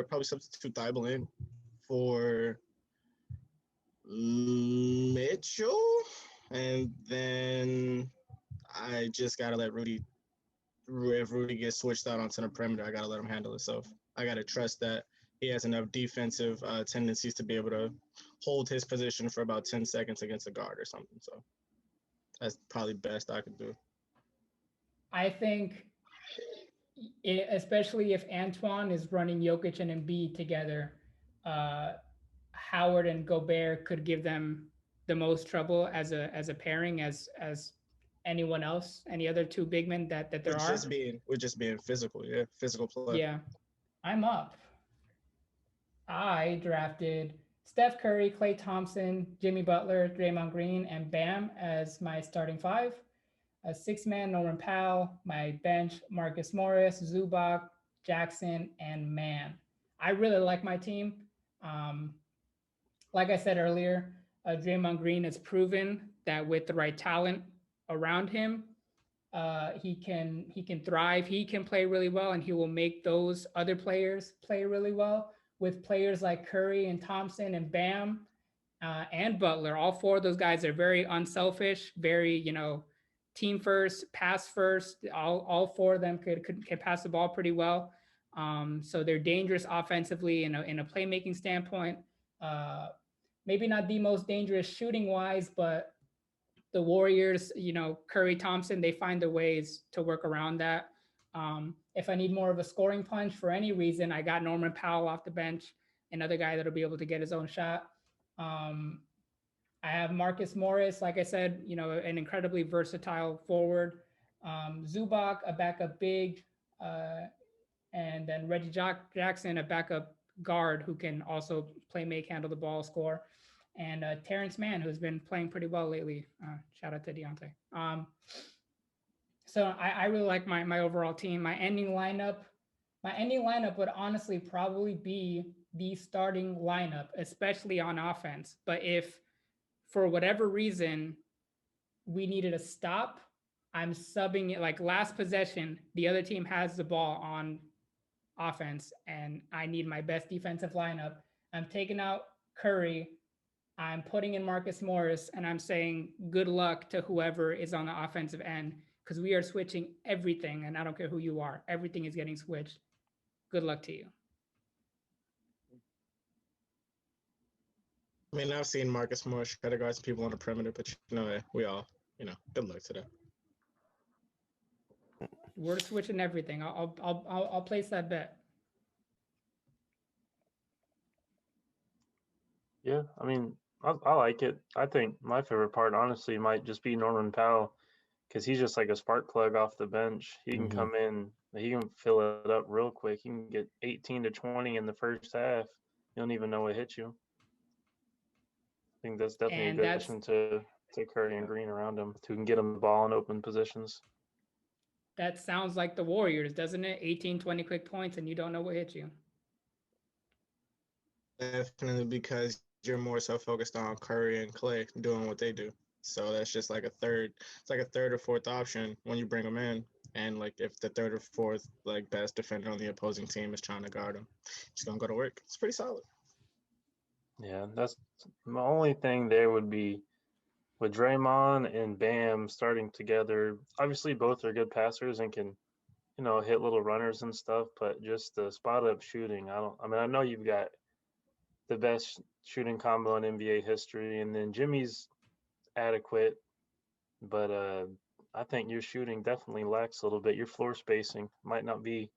probably substitute Thibault in for Mitchell, and then I just gotta let Rudy. If Rudy gets switched out onto the perimeter, I gotta let him handle himself. I gotta trust that he has enough defensive tendencies to be able to hold his position for about 10 seconds against a guard or something. So that's probably best I could do. I think, especially if Antoine is running Jokic and Embiid together, Howard and Gobert could give them the most trouble as a pairing as anyone else, any other 2 big men that there are. We're just being physical, physical play. Yeah, I'm up. I drafted Steph Curry, Klay Thompson, Jimmy Butler, Draymond Green, and Bam as my starting 5. A 6-man, Norman Powell. My bench, Marcus Morris, Zubac, Jackson, and Mann. I really like my team. Like I said earlier, Draymond Green has proven that with the right talent around him, he can thrive. He can play really well, and he will make those other players play really well. With players like Curry and Thompson and Bam and Butler, all 4 of those guys are very unselfish, very team first, pass first. All 4 of them can pass the ball pretty well. So they're dangerous offensively in a playmaking standpoint. Maybe not the most dangerous shooting wise, but the Warriors, Curry, Thompson, they find their ways to work around that. If I need more of a scoring punch for any reason, I got Norman Powell off the bench. another guy that'll be able to get his own shot. I have Marcus Morris, like I said, an incredibly versatile forward. Zubac, a backup big, and then Reggie Jackson, a backup guard who can also play, make, handle the ball, score, and Terrence Mann, who's been playing pretty well lately. Shout out to Deionte. So I really like my overall team. My ending lineup would honestly probably be the starting lineup, especially on offense. But if for whatever reason we needed a stop, I'm subbing it. Like last possession, the other team has the ball on offense and I need my best defensive lineup. I'm taking out Curry, I'm putting in Marcus Morris, and I'm saying good luck to whoever is on the offensive end, because we are switching everything, and I don't care who you are. Everything is getting switched. Good luck to you. I mean, I've seen Marcus Morris try to guard some people on the perimeter, but we all, good luck to that. We're switching everything. I'll place that bet. Yeah, I mean, I like it. I think my favorite part, honestly, might just be Norman Powell, because he's just like a spark plug off the bench. He can come in, he can fill it up real quick. He can get 18 to 20 in the first half. You don't even know what hit you. I think that's definitely a good addition to Curry and Green around him, who can get him the ball in open positions. That sounds like the Warriors, doesn't it? 18, 20 quick points, and you don't know what hit you. Definitely, because you're more so focused on Curry and Clay doing what they do. So that's just like it's like a third or fourth option when you bring them in. And like if the third or fourth like best defender on the opposing team is trying to guard him, it's gonna go to work. It's pretty solid. Yeah, that's the only thing there would be with Draymond and Bam starting together. Obviously, both are good passers and can, hit little runners and stuff. But just the spot up shooting, I know you've got the best shooting combo in NBA history, and then Jimmy's adequate, but I think your shooting definitely lacks a little bit. Your floor spacing might not be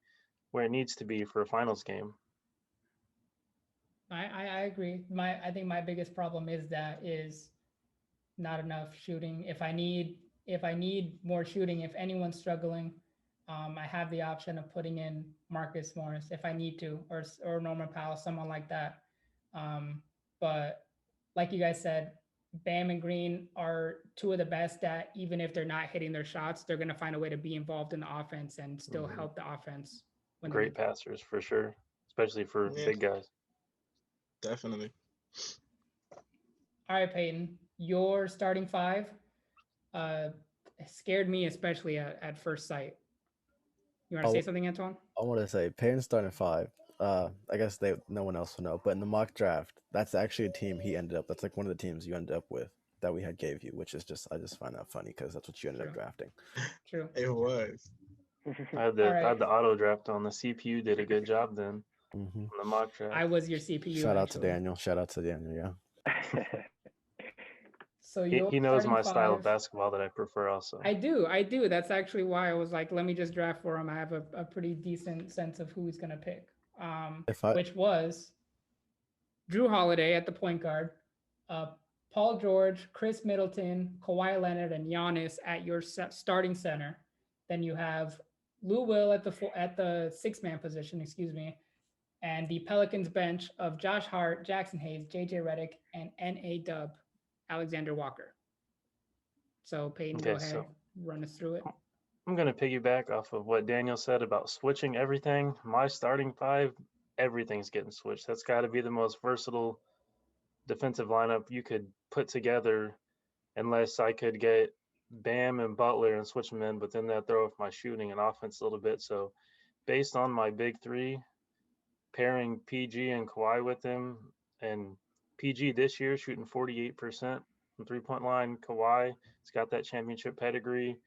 where it needs to be for a finals game. I agree. I think my biggest problem is not enough shooting. If I need more shooting, if anyone's struggling, I have the option of putting in Marcus Morris if I need to, or Norman Powell, someone like that. But like you guys said, Bam and Green are two of the best at, even if they're not hitting their shots, they're going to find a way to be involved in the offense and still help the offense. Great passers for sure, especially for big guys. Definitely. All right, Payton, your starting five scared me, especially at first sight. You want to say something, Antoine? I want to say Payton's starting five. I guess no one else will know, but in the mock draft, that's actually a team he ended up. That's like one of the teams you ended up with that we had gave you, which is I just find that funny because that's what you ended up drafting. True. It was. I had the auto draft on. The CPU did a good job then. On the mock draft. I was your CPU. Shout out to Daniel. Yeah. So he knows my style of basketball that I prefer also. I do. That's actually why I was like, let me just draft for him. I have a pretty decent sense of who he's going to pick. Which was Drew Holiday at the point guard, Paul George, Chris Middleton, Kawhi Leonard, and Giannis at your starting center. Then you have Lou Will at the six-man position, and the Pelicans bench of Josh Hart, Jackson Hayes, JJ Redick, and N.A. Dub, Alexander Walker. So Payton, go ahead, run us through it. I'm going to piggyback off of what Daniel said about switching everything. My starting five, everything's getting switched. That's got to be the most versatile defensive lineup you could put together, unless I could get Bam and Butler and switch them in, but then that throw off my shooting and offense a little bit. So based on my big three, pairing PG and Kawhi with him, and PG this year shooting 48% from three-point line. Kawhi, he's got that championship pedigree.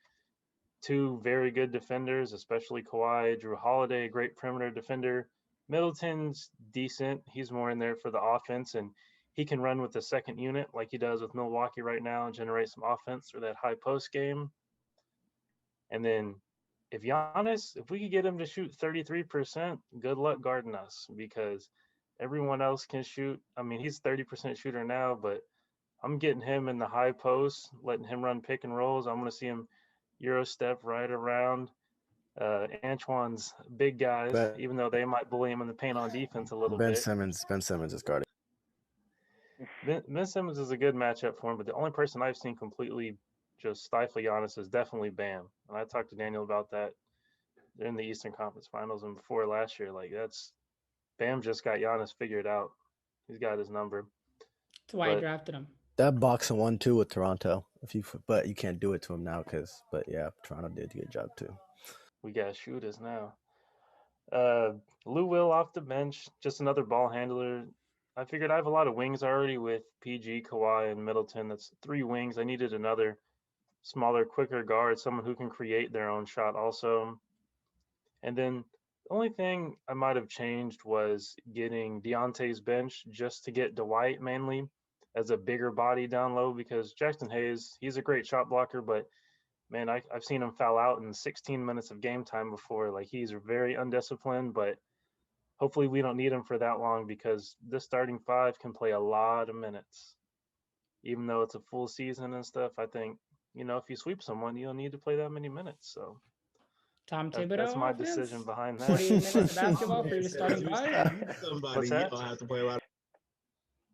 Two very good defenders, especially Kawhi. Drew Holiday, a great perimeter defender. Middleton's decent. He's more in there for the offense, and he can run with the second unit like he does with Milwaukee right now and generate some offense through that high post game. And then if we could get him to shoot 33%, good luck guarding us, because Everyone else can shoot. I mean, he's 30% shooter now, but I'm getting him in the high post, letting him run pick and rolls. I'm going to see him Euro step right around Antoine's big guys, Ben, even though they might bully him in the paint on defense a little Ben bit. Simmons. Ben Simmons is guarding. Ben Simmons is a good matchup for him, but the only person I've seen completely just stifle Giannis is definitely Bam. And I talked to Daniel about that in the Eastern Conference Finals and before last year. Like Bam just got Giannis figured out. He's got his number. That's why I But drafted him. That boxing 1-2 with Toronto. But you can't do it to him now but yeah, Toronto did a good job too. we got shooters now. Lou Will off the bench, just another ball handler. I figured I have a lot of wings already with PG, Kawhi, and Middleton. That's 3 wings. I needed another smaller, quicker guard, someone who can create their own shot also. And then the only thing I might have changed was getting Deionte's bench just to get Dwight mainly as a bigger body down low, because Jackson Hayes, he's a great shot blocker, but man, I've seen him foul out in 16 minutes of game time before. Like, he's very undisciplined, but hopefully we don't need him for that long, because this starting 5 can play a lot of minutes. Even though it's a full season and stuff, I think, if you sweep someone, you don't need to play that many minutes. So Tom Thibodeau. that's my offense? decision behind that. 48 minutes of basketball for your starting 5? Somebody, What's you that? don't have to play a lot.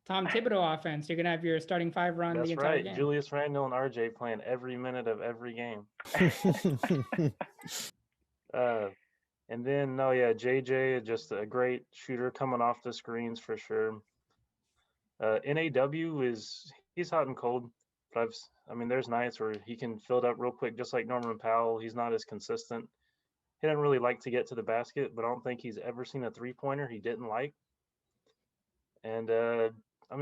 Tom Thibodeau offense. You're going to have your starting 5 run That's the entire right. game. Julius Randle and RJ playing every minute of every game. And then, JJ, just a great shooter coming off the screens for sure. NAW he's hot and cold, but there's nights where he can fill it up real quick, just like Norman Powell. He's not as consistent. He doesn't really like to get to the basket, but I don't think he's ever seen a 3-pointer he didn't like. And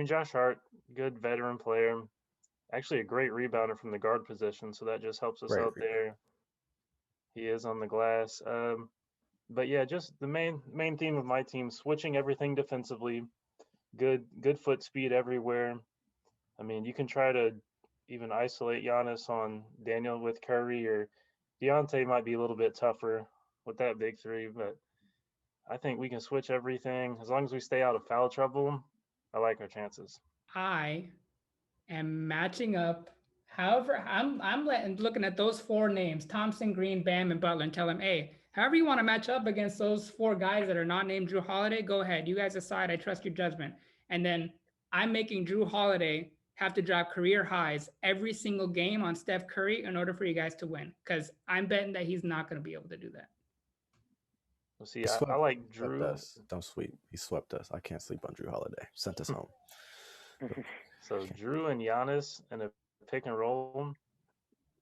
Josh Hart, good veteran player, actually a great rebounder from the guard position, so that just helps us out there. He is on the glass. But yeah, just the main theme of my team, switching everything defensively, good foot speed everywhere. You can try to even isolate Giannis on Daniel with Curry, or Deionte might be a little bit tougher with that big 3, but I think we can switch everything. As long as we stay out of foul trouble, I like our chances. I am matching up. However, I'm looking at those 4 names, Thompson, Green, Bam, and Butler, and tell them, hey, however you want to match up against those 4 guys that are not named Drew Holiday, go ahead. You guys decide. I trust your judgment. And then I'm making Drew Holiday have to drop career highs every single game on Steph Curry in order for you guys to win, because I'm betting that he's not going to be able to do that. Well, see, I like Drew. Don't sweep. He swept us. I can't sleep on Drew Holiday. Sent us home. So Drew and Giannis in a pick and roll.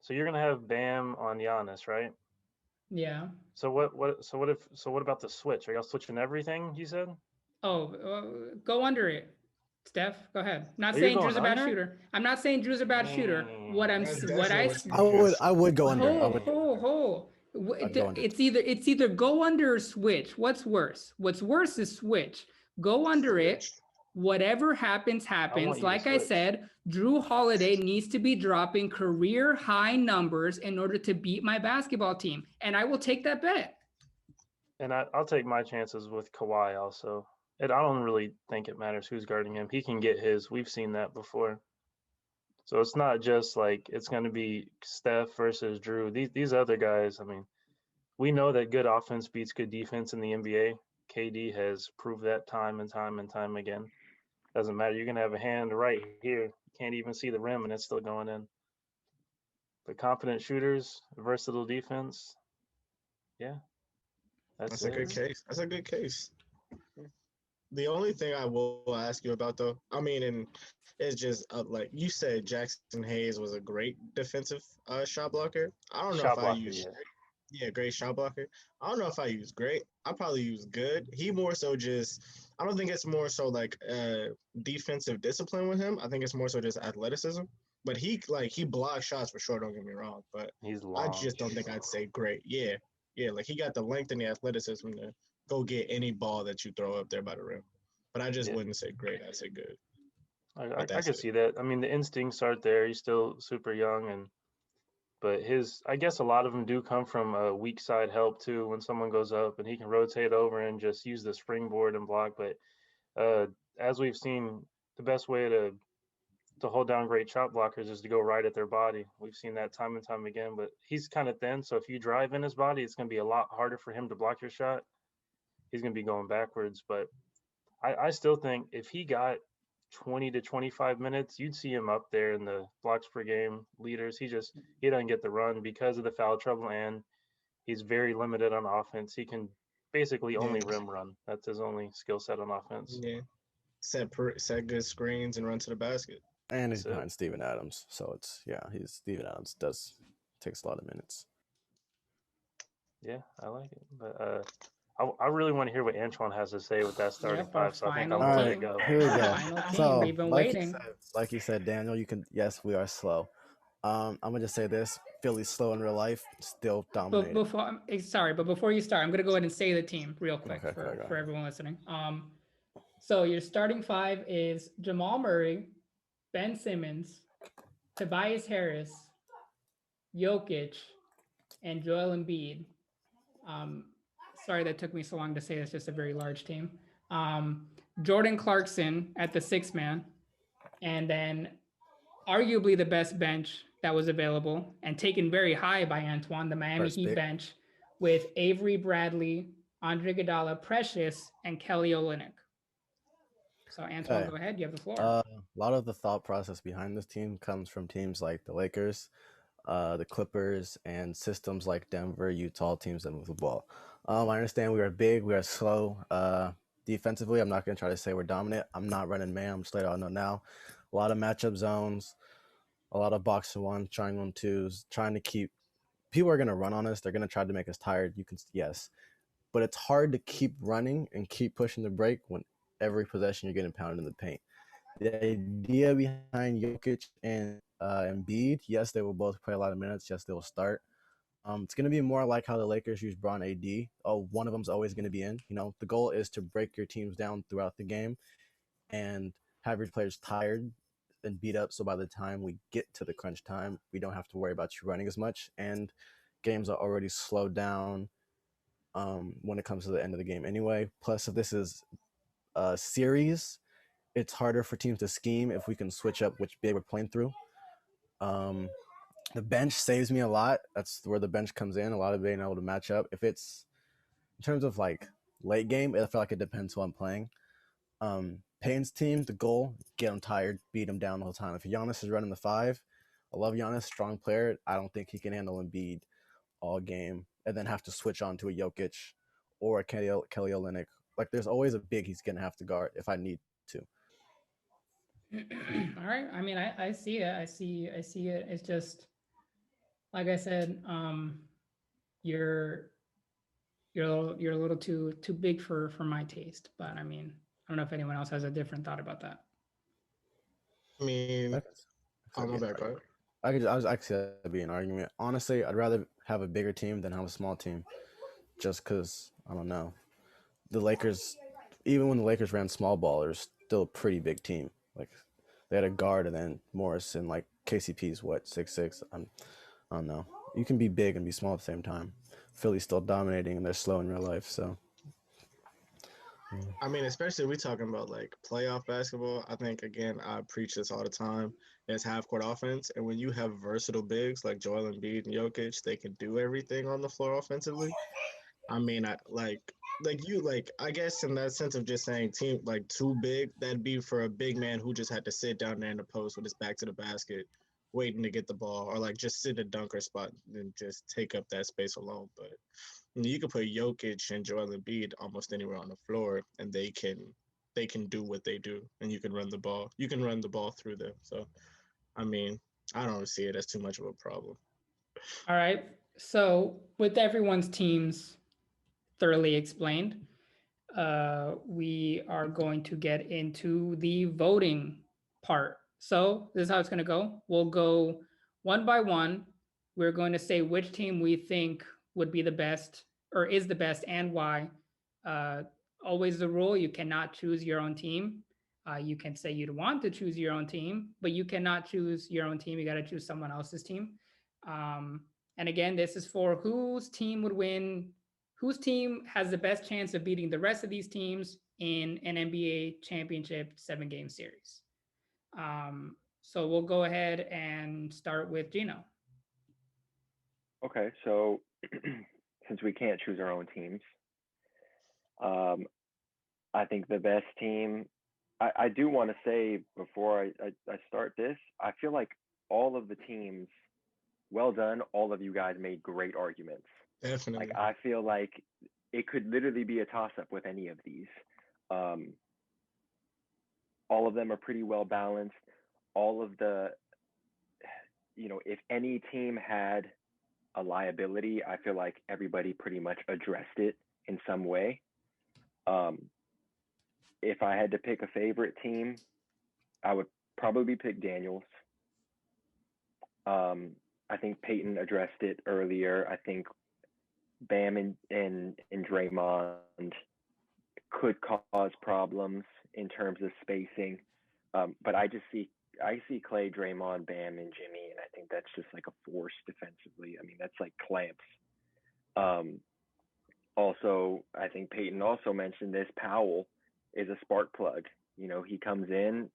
So you're gonna have Bam on Giannis, right? Yeah. So what about the switch? Are y'all switching everything? You said. Oh, go under it, Steph. Go ahead. I'm not Are saying Drew's a bad shooter. I'm not saying Drew's a bad shooter. I would go under. It's either go under or switch. What's worse? What's worse is switch. Go under it. Whatever happens. Like I said, Drew Holiday needs to be dropping career high numbers in order to beat my basketball team, and I will take that bet. And I'll take my chances with Kawhi also. And I don't really think it matters who's guarding him. He can get his. We've seen that before. So it's not just like it's going to be Steph versus Drew. These other guys, we know that good offense beats good defense in the NBA. KD has proved that time and time and time again. Doesn't matter. You can have a hand right here. You can't even see the rim and it's still going in. But confident shooters, versatile defense. Yeah. That's a good case. That's a good case. The only thing I will ask you about, though, and it's just like you said, Jackson Hayes was a great defensive shot blocker. I don't know if I use great shot blocker. I don't know if I use great. I probably use good. He more so just, I don't think it's more so like defensive discipline with him. I think it's more so just athleticism. But he blocks shots for sure. Don't get me wrong. But he's long. I just don't think I'd say great. Yeah, like he got the length and the athleticism to go get any ball that you throw up there by the rim. But I just wouldn't say great. I'd say good. I can see that. The instincts aren't there. He's still super young, but I guess a lot of them do come from a weak side help too. When someone goes up and he can rotate over and just use the springboard and block. But As we've seen, the best way to hold down great shot blockers is to go right at their body. We've seen that time and time again, but he's kind of thin. So if you drive in his body, it's going to be a lot harder for him to block your shot. He's going to be going backwards. But I still think if he got 20 to 25 minutes, you'd see him up there in the blocks per game leaders. He doesn't get the run because of the foul trouble, and he's very limited on offense. He can basically only rim run. That's his only skill set on offense. Yeah. Set good screens and run to the basket. And he's behind Steven Adams, so it's Steven Adams takes a lot of minutes. Yeah, I like it, but I really want to hear what Antoine has to say with that starting five. So I think I'm gonna let it go. Here we go. So we've been waiting. Like you said, Daniel, yes, we are slow. I'm gonna just say this: Philly's slow in real life, still dominating. But before you start, I'm gonna go ahead and say the team real quick for everyone listening. So your starting five is Jamal Murray, Ben Simmons, Tobias Harris, Jokic, and Joel Embiid. Sorry that took me so long to say. It's just a very large team. Jordan Clarkson at the 6th man, and then arguably the best bench that was available and taken very high by Antoine, the Miami Heat bench, with Avery Bradley, Andre Iguodala, Precious, and Kelly Olynyk. So Antoine, go ahead. You have the floor. A lot of the thought process behind this team comes from teams like the Lakers, the Clippers, and systems like Denver, Utah, teams that move the ball. I understand we are big, we are slow. Defensively, I'm not going to try to say we're dominant. I'm not running man. I'm just letting y'all know now. A lot of matchup zones, a lot of box to one, triangle and twos, trying to keep – people are going to run on us. They're going to try to make us tired. Yes. But it's hard to keep running and keep pushing the break when every possession you're getting pounded in the paint. The idea behind Jokic and Embiid, yes, they will both play a lot of minutes. Yes, they will start. It's going to be more like how the Lakers use Bron AD. One of them's always going to be in. The goal is to break your teams down throughout the game and have your players tired and beat up. So by the time we get to the crunch time, we don't have to worry about you running as much. And games are already slowed down when it comes to the end of the game anyway. Plus, if this is a series, it's harder for teams to scheme if we can switch up which big we're playing through. The bench saves me a lot. That's where the bench comes in, a lot of being able to match up. If it's in terms of like late game, I feel like it depends who I'm playing. Payton's team, the goal, get them tired, beat them down the whole time. If Giannis is running the 5, I love Giannis, strong player. I don't think he can handle Embiid all game and then have to switch on to a Jokic or a Kelly Olynyk. Like there's always a big he's going to have to guard if I need to. All right. I mean, I see it. I see it. It's just, like I said, you're a little too big for my taste. But I mean, I don't know if anyone else has a different thought about that. I mean, my bad, go ahead. I was actually that'd be an argument. Honestly, I'd rather have a bigger team than have a small team, just because I don't know. The Lakers, even when the Lakers ran small ball, they're still a pretty big team. Like they had a guard and then Morris and like KCP's 6'6". I don't know. You can be big and be small at the same time. Philly's still dominating and they're slow in real life. So, I mean, especially we talking about like playoff basketball. I think again, I preach this all the time. It's half court offense, and when you have versatile bigs like Joel Embiid and Jokic, they can do everything on the floor offensively. I mean, I guess in that sense of just saying team like too big, that'd be for a big man who just had to sit down there in the post with his back to the basket, waiting to get the ball, or like just sit in a dunker spot and just take up that space alone. But you could put Jokic and Joel Embiid almost anywhere on the floor, and they can do what they do, and you can run the ball. You can run the ball through them. So, I mean, I don't see it as too much of a problem. All right. So with everyone's teams thoroughly explained, we are going to get into the voting part. So this is how it's going to go. We'll go one by one. We're going to say which team we think would be the best or is the best and why. Always the rule, you cannot choose your own team. You can say you'd want to choose your own team, but you cannot choose your own team. You got to choose someone else's team. And again, this is for whose team would win whose team has the best chance of beating the rest of these teams in an NBA championship 7-game series. So we'll go ahead and start with Gino. Okay, so since we can't choose our own teams, I think the best team. I do want to say before I start this, I feel like all of the teams, well done. All of you guys made great arguments. Definitely. Like I feel like it could literally be a toss-up with any of these. All of them are pretty well balanced. All of the, if any team had a liability, I feel like everybody pretty much addressed it in some way. If I had to pick a favorite team, I would probably pick Daniels. I think Payton addressed it earlier. I think Bam and Draymond could cause problems in terms of spacing. But I see Clay, Draymond, Bam, and Jimmy, and I think that's just like a force defensively. I mean, that's like clamps. Also, I think Payton also mentioned this. Powell is a spark plug. He comes in,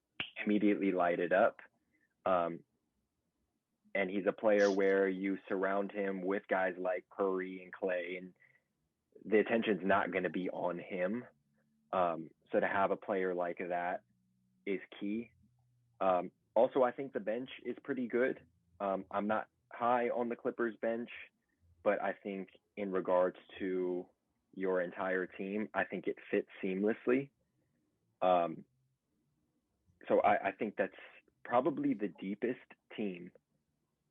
immediately light it up. And he's a player where you surround him with guys like Curry and Clay, and the attention's not going to be on him. So to have a player like that is key. Also, I think the bench is pretty good. I'm not high on the Clippers bench, but I think in regards to your entire team, I think it fits seamlessly. So I think that's probably the deepest team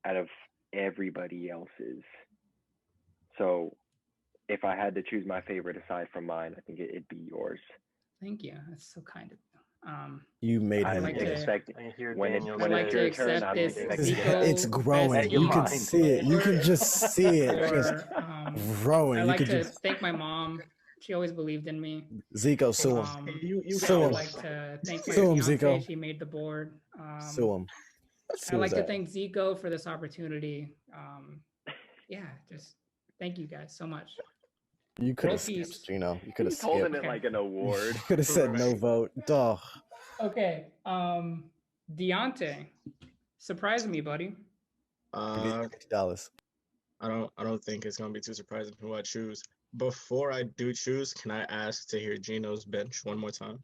out of everybody else's. So if I had to choose my favorite aside from mine, I think it'd be yours. Thank you. That's so kind of you. You made I him. like didn't to- expect I hear when Daniel I'd like it's to your turn. accept I'm this expecting Zico It's growing. best You can mind. see it. You can just see it. Just growing. I You like can to just thank my mom. She always believed in me. Zico sue him. You Sue I him. like to thank my Sue him, fiance. Zico. She made the board. Sue him. I like to thank Zico for this opportunity. Yeah, just thank you guys so much. You could have World peace. skipped, Gino. You could have He's holding skipped. it like an award. You could have said no vote. Duh. Okay. Deionte, surprise me, buddy. $50. I don't think it's gonna be too surprising who I choose. Before I do choose, can I ask to hear Gino's bench one more time?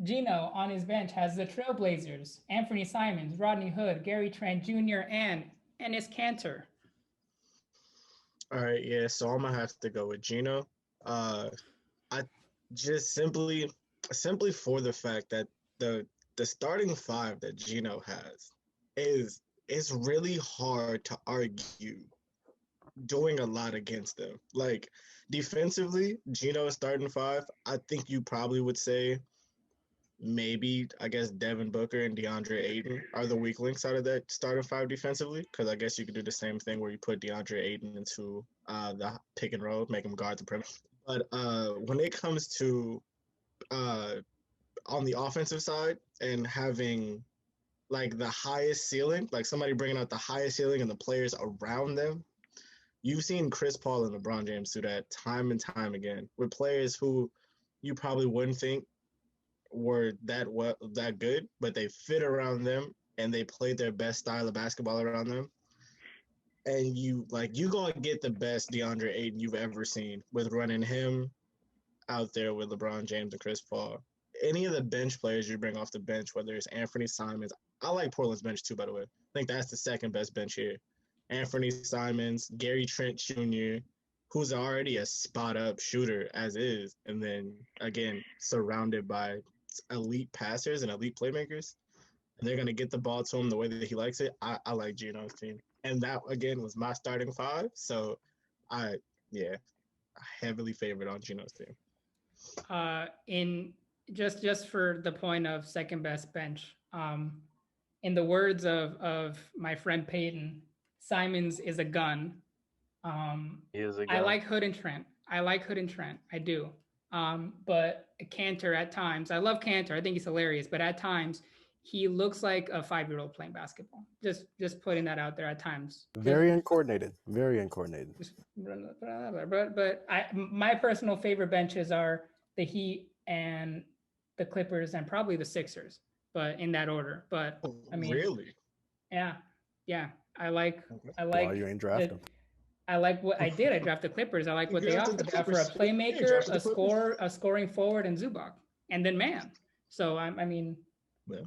Gino on his bench has the Trailblazers, Anthony Simons, Rodney Hood, Gary Trent Jr., and Enes Kanter. All right, yeah. So I'm gonna have to go with Gino. I just simply for the fact that the starting five that Gino has is it's really hard to argue doing a lot against them. Like defensively, Gino's starting five. I think you probably would say maybe I guess Devin Booker and DeAndre Ayton are the weak links out of that starting five defensively, because I guess you could do the same thing where you put DeAndre Ayton into the pick and roll, make him guard the perimeter. But when it comes to on the offensive side and having like the highest ceiling, like somebody bringing out the highest ceiling and the players around them, you've seen Chris Paul and LeBron James do that time and time again with players who you probably wouldn't think were that good, but they fit around them and they played their best style of basketball around them. And you gonna get the best DeAndre Ayton you've ever seen with running him out there with LeBron James and Chris Paul. Any of the bench players you bring off the bench, whether it's Anthony Simons, I like Portland's bench too, by the way. I think that's the second best bench here. Anthony Simons, Gary Trent Jr., who's already a spot-up shooter as is, and then, again, surrounded by elite passers and elite playmakers. And they're going to get the ball to him the way that he likes it. I like Gino's team. And that, again, was my starting five. So, I heavily favored on Gino's team. In just for the point of second best bench, in the words of my friend Payton, Simons is a gun. He is a gun. I like Hood and Trent. I do. But Kanter at times, I love Kanter. I think he's hilarious. But at times, he looks like a 5-year-old playing basketball. Just putting that out there at times. Very uncoordinated. Very uncoordinated. But my personal favorite benches are the Heat and the Clippers and probably the Sixers, but in that order. But I mean, really? yeah. I like Well, you ain't draft them. I like what I did. I drafted the Clippers. I like what they offered. They offer a Yeah, playmaker, drafted the Clippers. a scoring forward, and Zubac, and then man. So I mean, Yeah.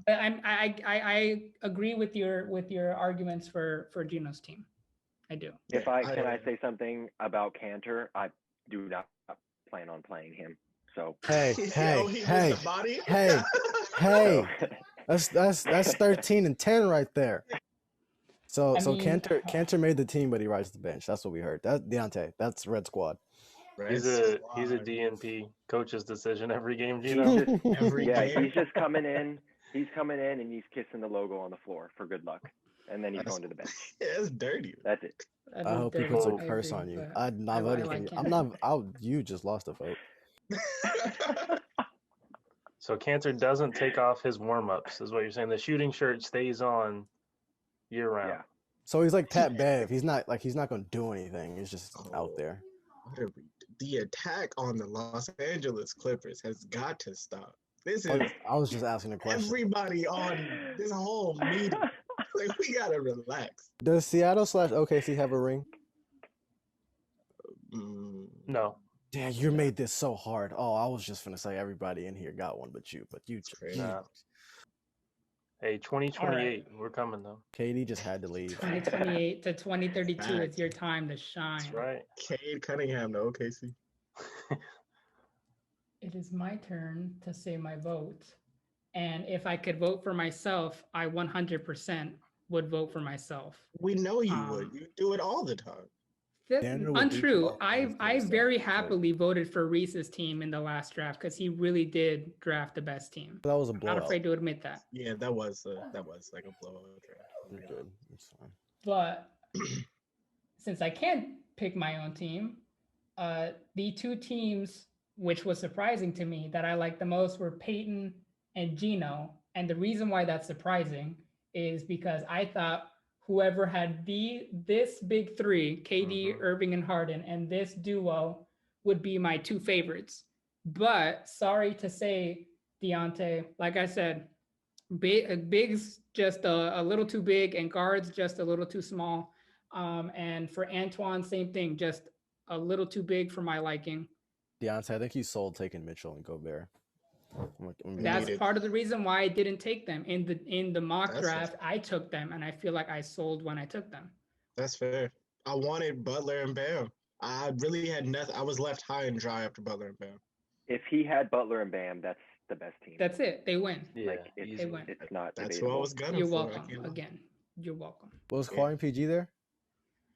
I agree with your arguments for Gino's team. I do. If I say something about Cantor, I do not plan on playing him. So Hey, Oh, he hey, was the body? hey, hey. so- That's 13 and 10 right there. So I so mean, Cantor made the team, but he rides the bench. That's what we heard. That Deionte. That's Red Squad. He's a DNP coach's decision every game, he's Gino. just, Every game. he's just coming in. He's coming in and he's kissing the logo on the floor for good luck, and then he's going to the bench. Yeah, it's dirty. That's it. I hope he puts a curse on you. I'm not voting for you. I'm not. You just lost a vote. So Cantor doesn't take off his warm-ups, is what you're saying. The shooting shirt stays on year-round. Yeah. So he's like Pat Bev. He's not going to do anything. He's just out there. The attack on the Los Angeles Clippers has got to stop. This is I was just asking a question. everybody on this whole meeting. Like, we gotta relax. Does Seattle / OKC have a ring? No. Damn, you made this so hard. Oh, I was just gonna say everybody in here got one, but you. crazy. Nah. Hey, 2028, we're coming though. Katie just had to leave. 2028 to 2032 is your time to shine. That's right. Cade Cunningham to OKC. It is my turn to say my vote. And if I could vote for myself, I 100% would vote for myself. We know you would. You do it all the time. Daniel would beat you Untrue. up I against yourself, very but- happily voted for Reese's team in the last draft because he really did draft the best team. That was a Not blowout. afraid to admit that. Yeah, that was like a blowout draft. You're good. It's fine. But since I can't pick my own team, the two teams which was surprising to me that I liked the most were Payton and Gino. And the reason why that's surprising is because I thought whoever had this big three, KD, Irving, and Harden, and this duo would be my two favorites. But sorry to say, Deionte, like I said, bigs just a little too big and guards just a little too small. And for Antoine, same thing, just a little too big for my liking. Deionte, I think you sold taking Mitchell and Gobert. That's part of the reason why I didn't take them in the mock That's draft. I took them, and I feel like I sold when I took them. That's fair. I wanted Butler and Bam. I really had nothing. I was left high and dry after Butler and Bam. If he had Butler and Bam, that's the best team. That's it. They win. Yeah, Like, it's, they win. it's not That's debatable. what I was gunning You're for. I welcome. can't lie. Again, you're welcome. Was Yeah. Kawhi and PG there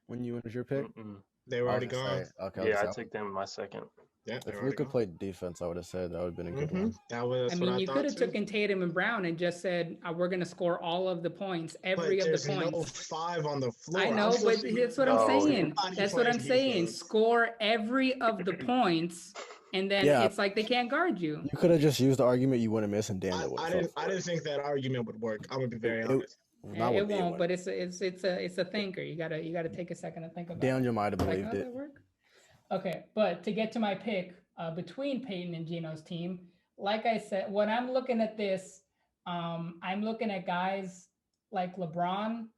when you went your pick? Mm-mm. They were I was already gonna gone. say, okay, Yeah, I so took them in my second. Yeah, they if were we already could gone. play defense, I would have said that would have been a good one. That was. I what mean, you thought could have too. taken Tatum and Brown and just said, we're going to score all of the points, But every of the there's no points. 5 on the floor. I know, I'm but supposed to be- that's what I'm No. saying. Everybody That's what I'm plays saying. defense. Score every of the points, and then Yeah. it's like they can't guard you. You could have just used the argument you wouldn't miss, and Daniel would I have. didn't think that argument would work. I'm gonna be very It- honest. It won't, but it's a thinker. You gotta take a second to think about it. Daniel might have Like, believed how'd it. that work? Okay, but to get to my pick between Payton and Gino's team, like I said, when I'm looking at this, I'm looking at guys like LeBron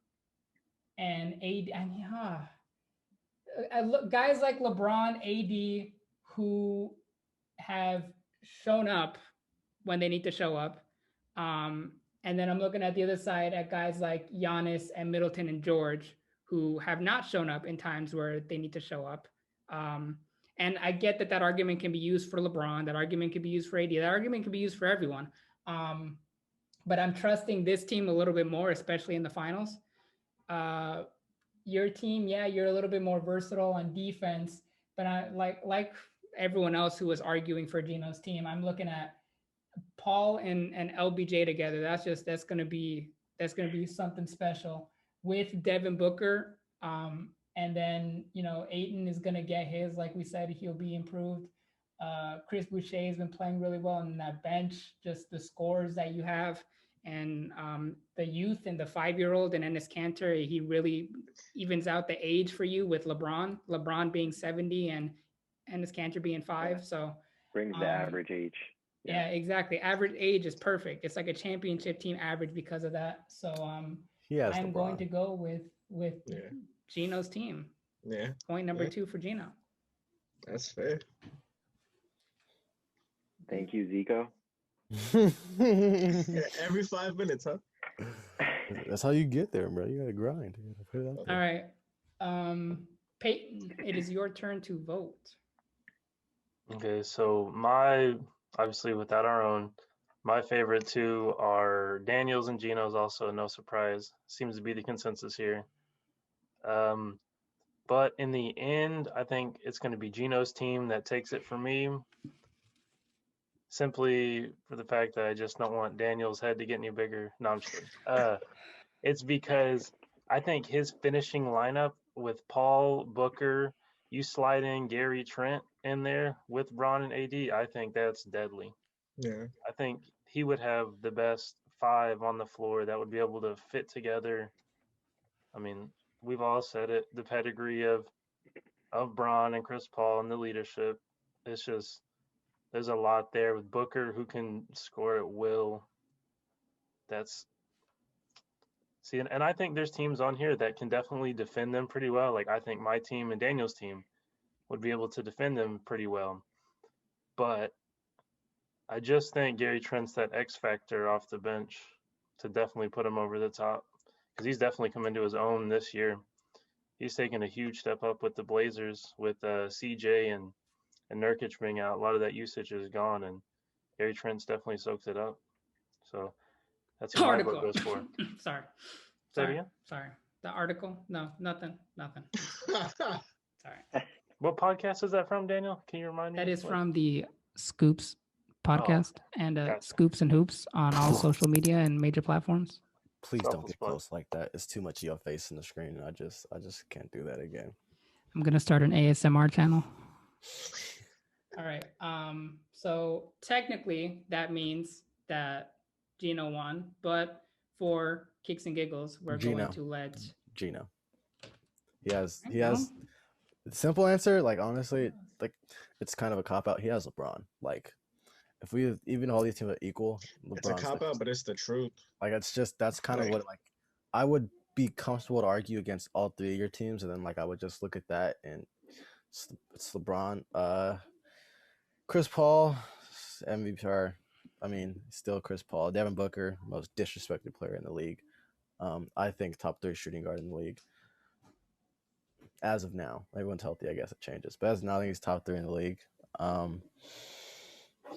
and AD. I mean, guys like LeBron, AD, who have shown up when they need to show up. And then I'm looking at the other side at guys like Giannis and Middleton and George, who have not shown up in times where they need to show up. And I get that argument can be used for LeBron, that argument can be used for AD, that argument can be used for everyone. But I'm trusting this team a little bit more, especially in the finals. Your team, yeah, you're a little bit more versatile on defense, but I like everyone else who was arguing for Gino's team, I'm looking at Paul and LBJ together. That's gonna be something special with Devin Booker. And then, Ayton is going to get his, like we said, he'll be improved. Chris Boucher has been playing really well on that bench, just the scores that you have. and the youth and the 5-year-old and Enes Kanter, he really evens out the age for you with LeBron being 70 and Enes Kanter being 5. So Brings the average age. yeah, exactly. Average age is perfect. It's like a championship team average because of that. So I'm going to go with Gino's team. Yeah. Point number 2 for Gino. That's fair. Thank you, Zico. Every 5 minutes, huh? That's how you get there, bro. You gotta grind. You gotta put it out there. All right. Payton, it is your turn to vote. Okay, so obviously without our own, my favorite two are Daniel's and Gino's, also no surprise. Seems to be the consensus here. But in the end, I think it's going to be Gino's team that takes it for me, simply for the fact that I just don't want Daniel's head to get any bigger. No, I'm just kidding. It's because I think his finishing lineup with Paul, Booker, you slide in Gary Trent in there with Bron and AD, I think that's deadly. Yeah. I think he would have the best 5 on the floor that would be able to fit together. I mean, we've all said it, the pedigree of Bron and Chris Paul and the leadership. It's just, there's a lot there with Booker who can score at will. And I think there's teams on here that can definitely defend them pretty well. Like, I think my team and Daniel's team would be able to defend them pretty well. But I just think Gary Trent's that X factor off the bench to definitely put him over the top, because he's definitely come into his own this year. He's taken a huge step up with the Blazers with CJ and Nurkic being out. A lot of that usage is gone, and Gary Trent's definitely soaked it up. So that's what my vote goes for. Sorry. Say it again? Sorry. The article? No, nothing. Sorry. What podcast is that from, Daniel? Can you remind me? That is from the Scoops podcast and gotcha. Scoops and Hoops on all social media and major platforms. Please don't get close like that. It's too much of your face in the screen. I just can't do that again. I'm gonna start an ASMR channel. All right. So technically that means that Gino won, but for kicks and giggles, we're going to let Gino. He has simple answer, like honestly, like it's kind of a cop out. He has LeBron. Like if we even all these teams are equal, LeBron's it's a cop out, but it's the truth. Like that's kind of what like I would be comfortable to argue against all 3 of your teams, and then like I would just look at that and it's LeBron, Chris Paul, MVP. I mean, still Chris Paul, Devin Booker, most disrespected player in the league. I think top 3 shooting guard in the league. As of now, everyone's healthy. I guess it changes, but as of now, I think he's top 3 in the league.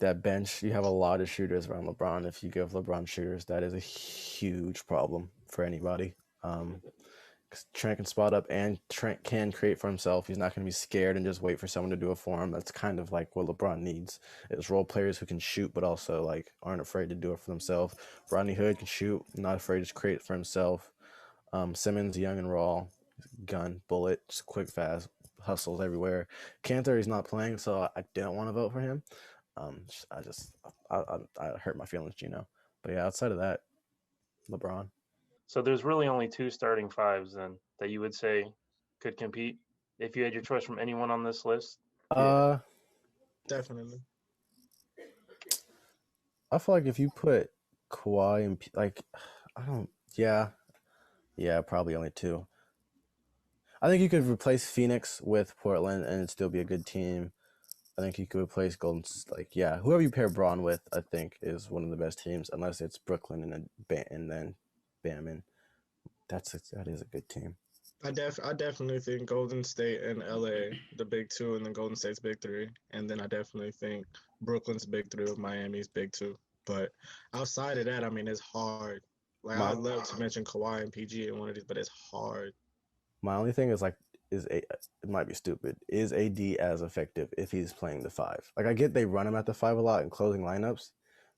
That bench, you have a lot of shooters around LeBron. If you give LeBron shooters, that is a huge problem for anybody. Because Trent can spot up and Trent can create for himself. He's not going to be scared and just wait for someone to do it for him. That's kind of like what LeBron needs, is role players who can shoot but also like aren't afraid to do it for themselves. Rodney Hood can shoot, not afraid to create for himself. Simmons, young and raw, gun, bullet, just quick, fast, hustles everywhere. Kanter, he's not playing, so I didn't want to vote for him. I hurt my feelings, Gino. But yeah, outside of that, LeBron. So there's really only 2 starting 5s then that you would say could compete if you had your choice from anyone on this list? Definitely. I feel like if you put Kawhi and probably only 2. I think you could replace Phoenix with Portland and it'd still be a good team. I think you could replace Golden State. Whoever you pair Braun with, I think, is one of the best teams, unless it's Brooklyn and then Bam, and that is a good team. I definitely think Golden State and LA, the big 2, and then Golden State's big 3, and then I definitely think Brooklyn's big 3 with Miami's big 2. But outside of that, I mean, it's hard. Like I'd love to mention Kawhi and PG in one of these, but it's hard. My only thing is it might be stupid. Is AD as effective if he's playing the 5? Like I get they run him at the 5 a lot in closing lineups,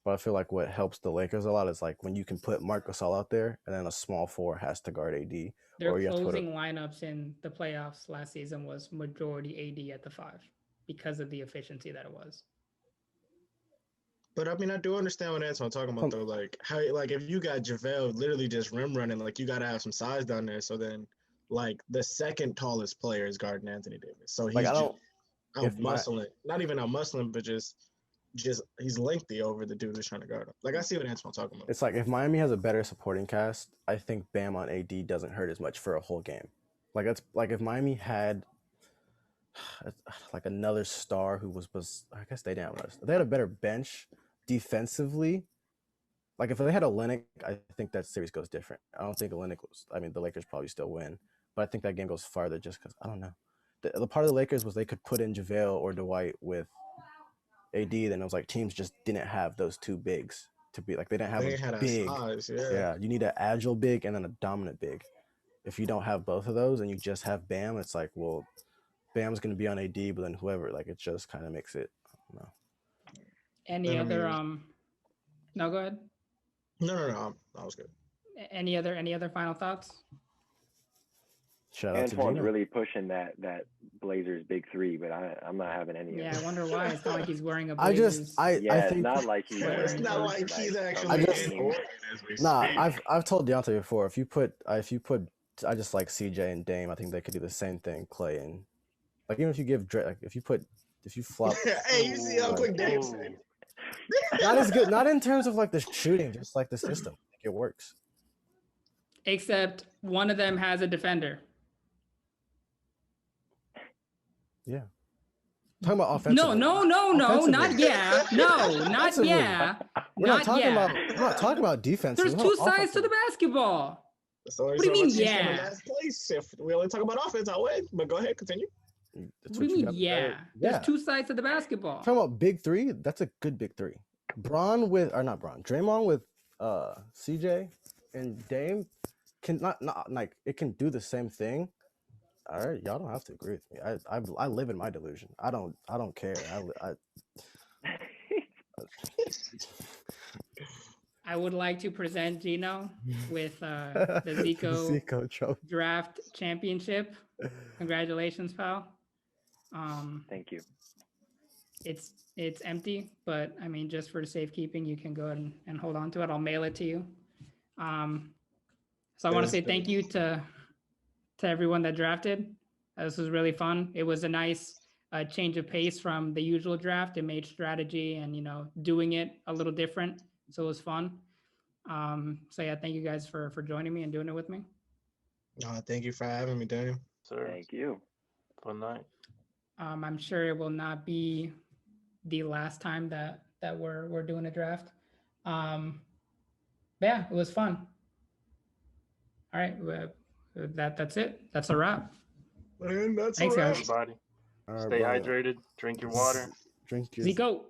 but I feel like what helps the Lakers a lot is like when you can put Marc Gasol out there and then a small 4 has to guard AD. Their closing lineups in the playoffs last season was majority AD at the 5 because of the efficiency that it was. But I mean, I do understand what Antoine talking about though. Like how, like if you got JaVale literally just rim running, like you got to have some size down there. So then, like the second tallest player is guarding Anthony Davis. So Like he's I just don't. out If my muscling, not even out muscling, but just he's lengthy over the dude who's trying to guard him. Like I see what Antoine talking about. It's like if Miami has a better supporting cast, I think Bam on AD doesn't hurt as much for a whole game. Like that's like if Miami had like another star who was I guess they didn't have another. They had a better bench defensively. Like if they had a Olynyk, I think that series goes different. I don't think Olynyk was. I mean, the Lakers probably still win, but I think that game goes farther just because I don't know. The part of the Lakers was they could put in JaVale or Dwight with AD, then it was like teams just didn't have those two bigs to be like they didn't have They a had a big. size, Yeah, you need an agile big and then a dominant big. If you don't have both of those and you just have Bam, it's like, well, Bam's going to be on AD, but then whoever, like it just kind of makes it. I don't know. Any And I other mean- no, go ahead. No, that was good. Any other final thoughts? Shout out to Antoine's Gino. really pushing that Blazers big three, but I'm not having any Yeah, of I it. wonder why. It's not like he's wearing a I Blazers. Yeah, think it's not like he's Well, It's Right. not like he's actually just- in Oregon as we Nah, speak. I've told Deionte before. If you put, I just like CJ and Dame. I think they could do the same thing. Clay and like even if you give Dre, like if you flop, Hey, you see how Ooh. quick Dame Ooh. said? not as good, not in terms of like the shooting, just like the system. I think it works. Except one of them has a defender. Yeah. Talking about offensively. No, not Offensively. yeah. No, not Offensively. yeah. We're not talking yeah. about. We're not talking about defense. There's two sides to the basketball. So What do you mean, yeah? Last place. If we only talk about offense, I'll win. But go ahead, continue. What do you mean, yeah? There's two sides to the basketball. Talking about big three. That's a good big three. Draymond with CJ and Dame can not like it can do the same thing. All right, y'all don't have to agree with me. I live in my delusion. I don't care. I would like to present Gino with the Zico Zico trophy. draft championship. Congratulations, pal. Thank you. It's empty, but I mean, just for safekeeping, you can go ahead and hold on to it. I'll mail it to you. So I want to say thank you to everyone that drafted. This was really fun. It was a nice change of pace from the usual draft. It made strategy and doing it a little different. So it was fun. So yeah, thank you guys for joining me and doing it with me. Thank you for having me, Daniel. Sir, Thank you. fun night. I'm sure it will not be the last time that we're doing a draft. But yeah, it was fun. All right, that's it. That's a wrap. And that's Thanks, all right. guys. Everybody, All right, stay brother. hydrated. Drink your water. Drink your Zico.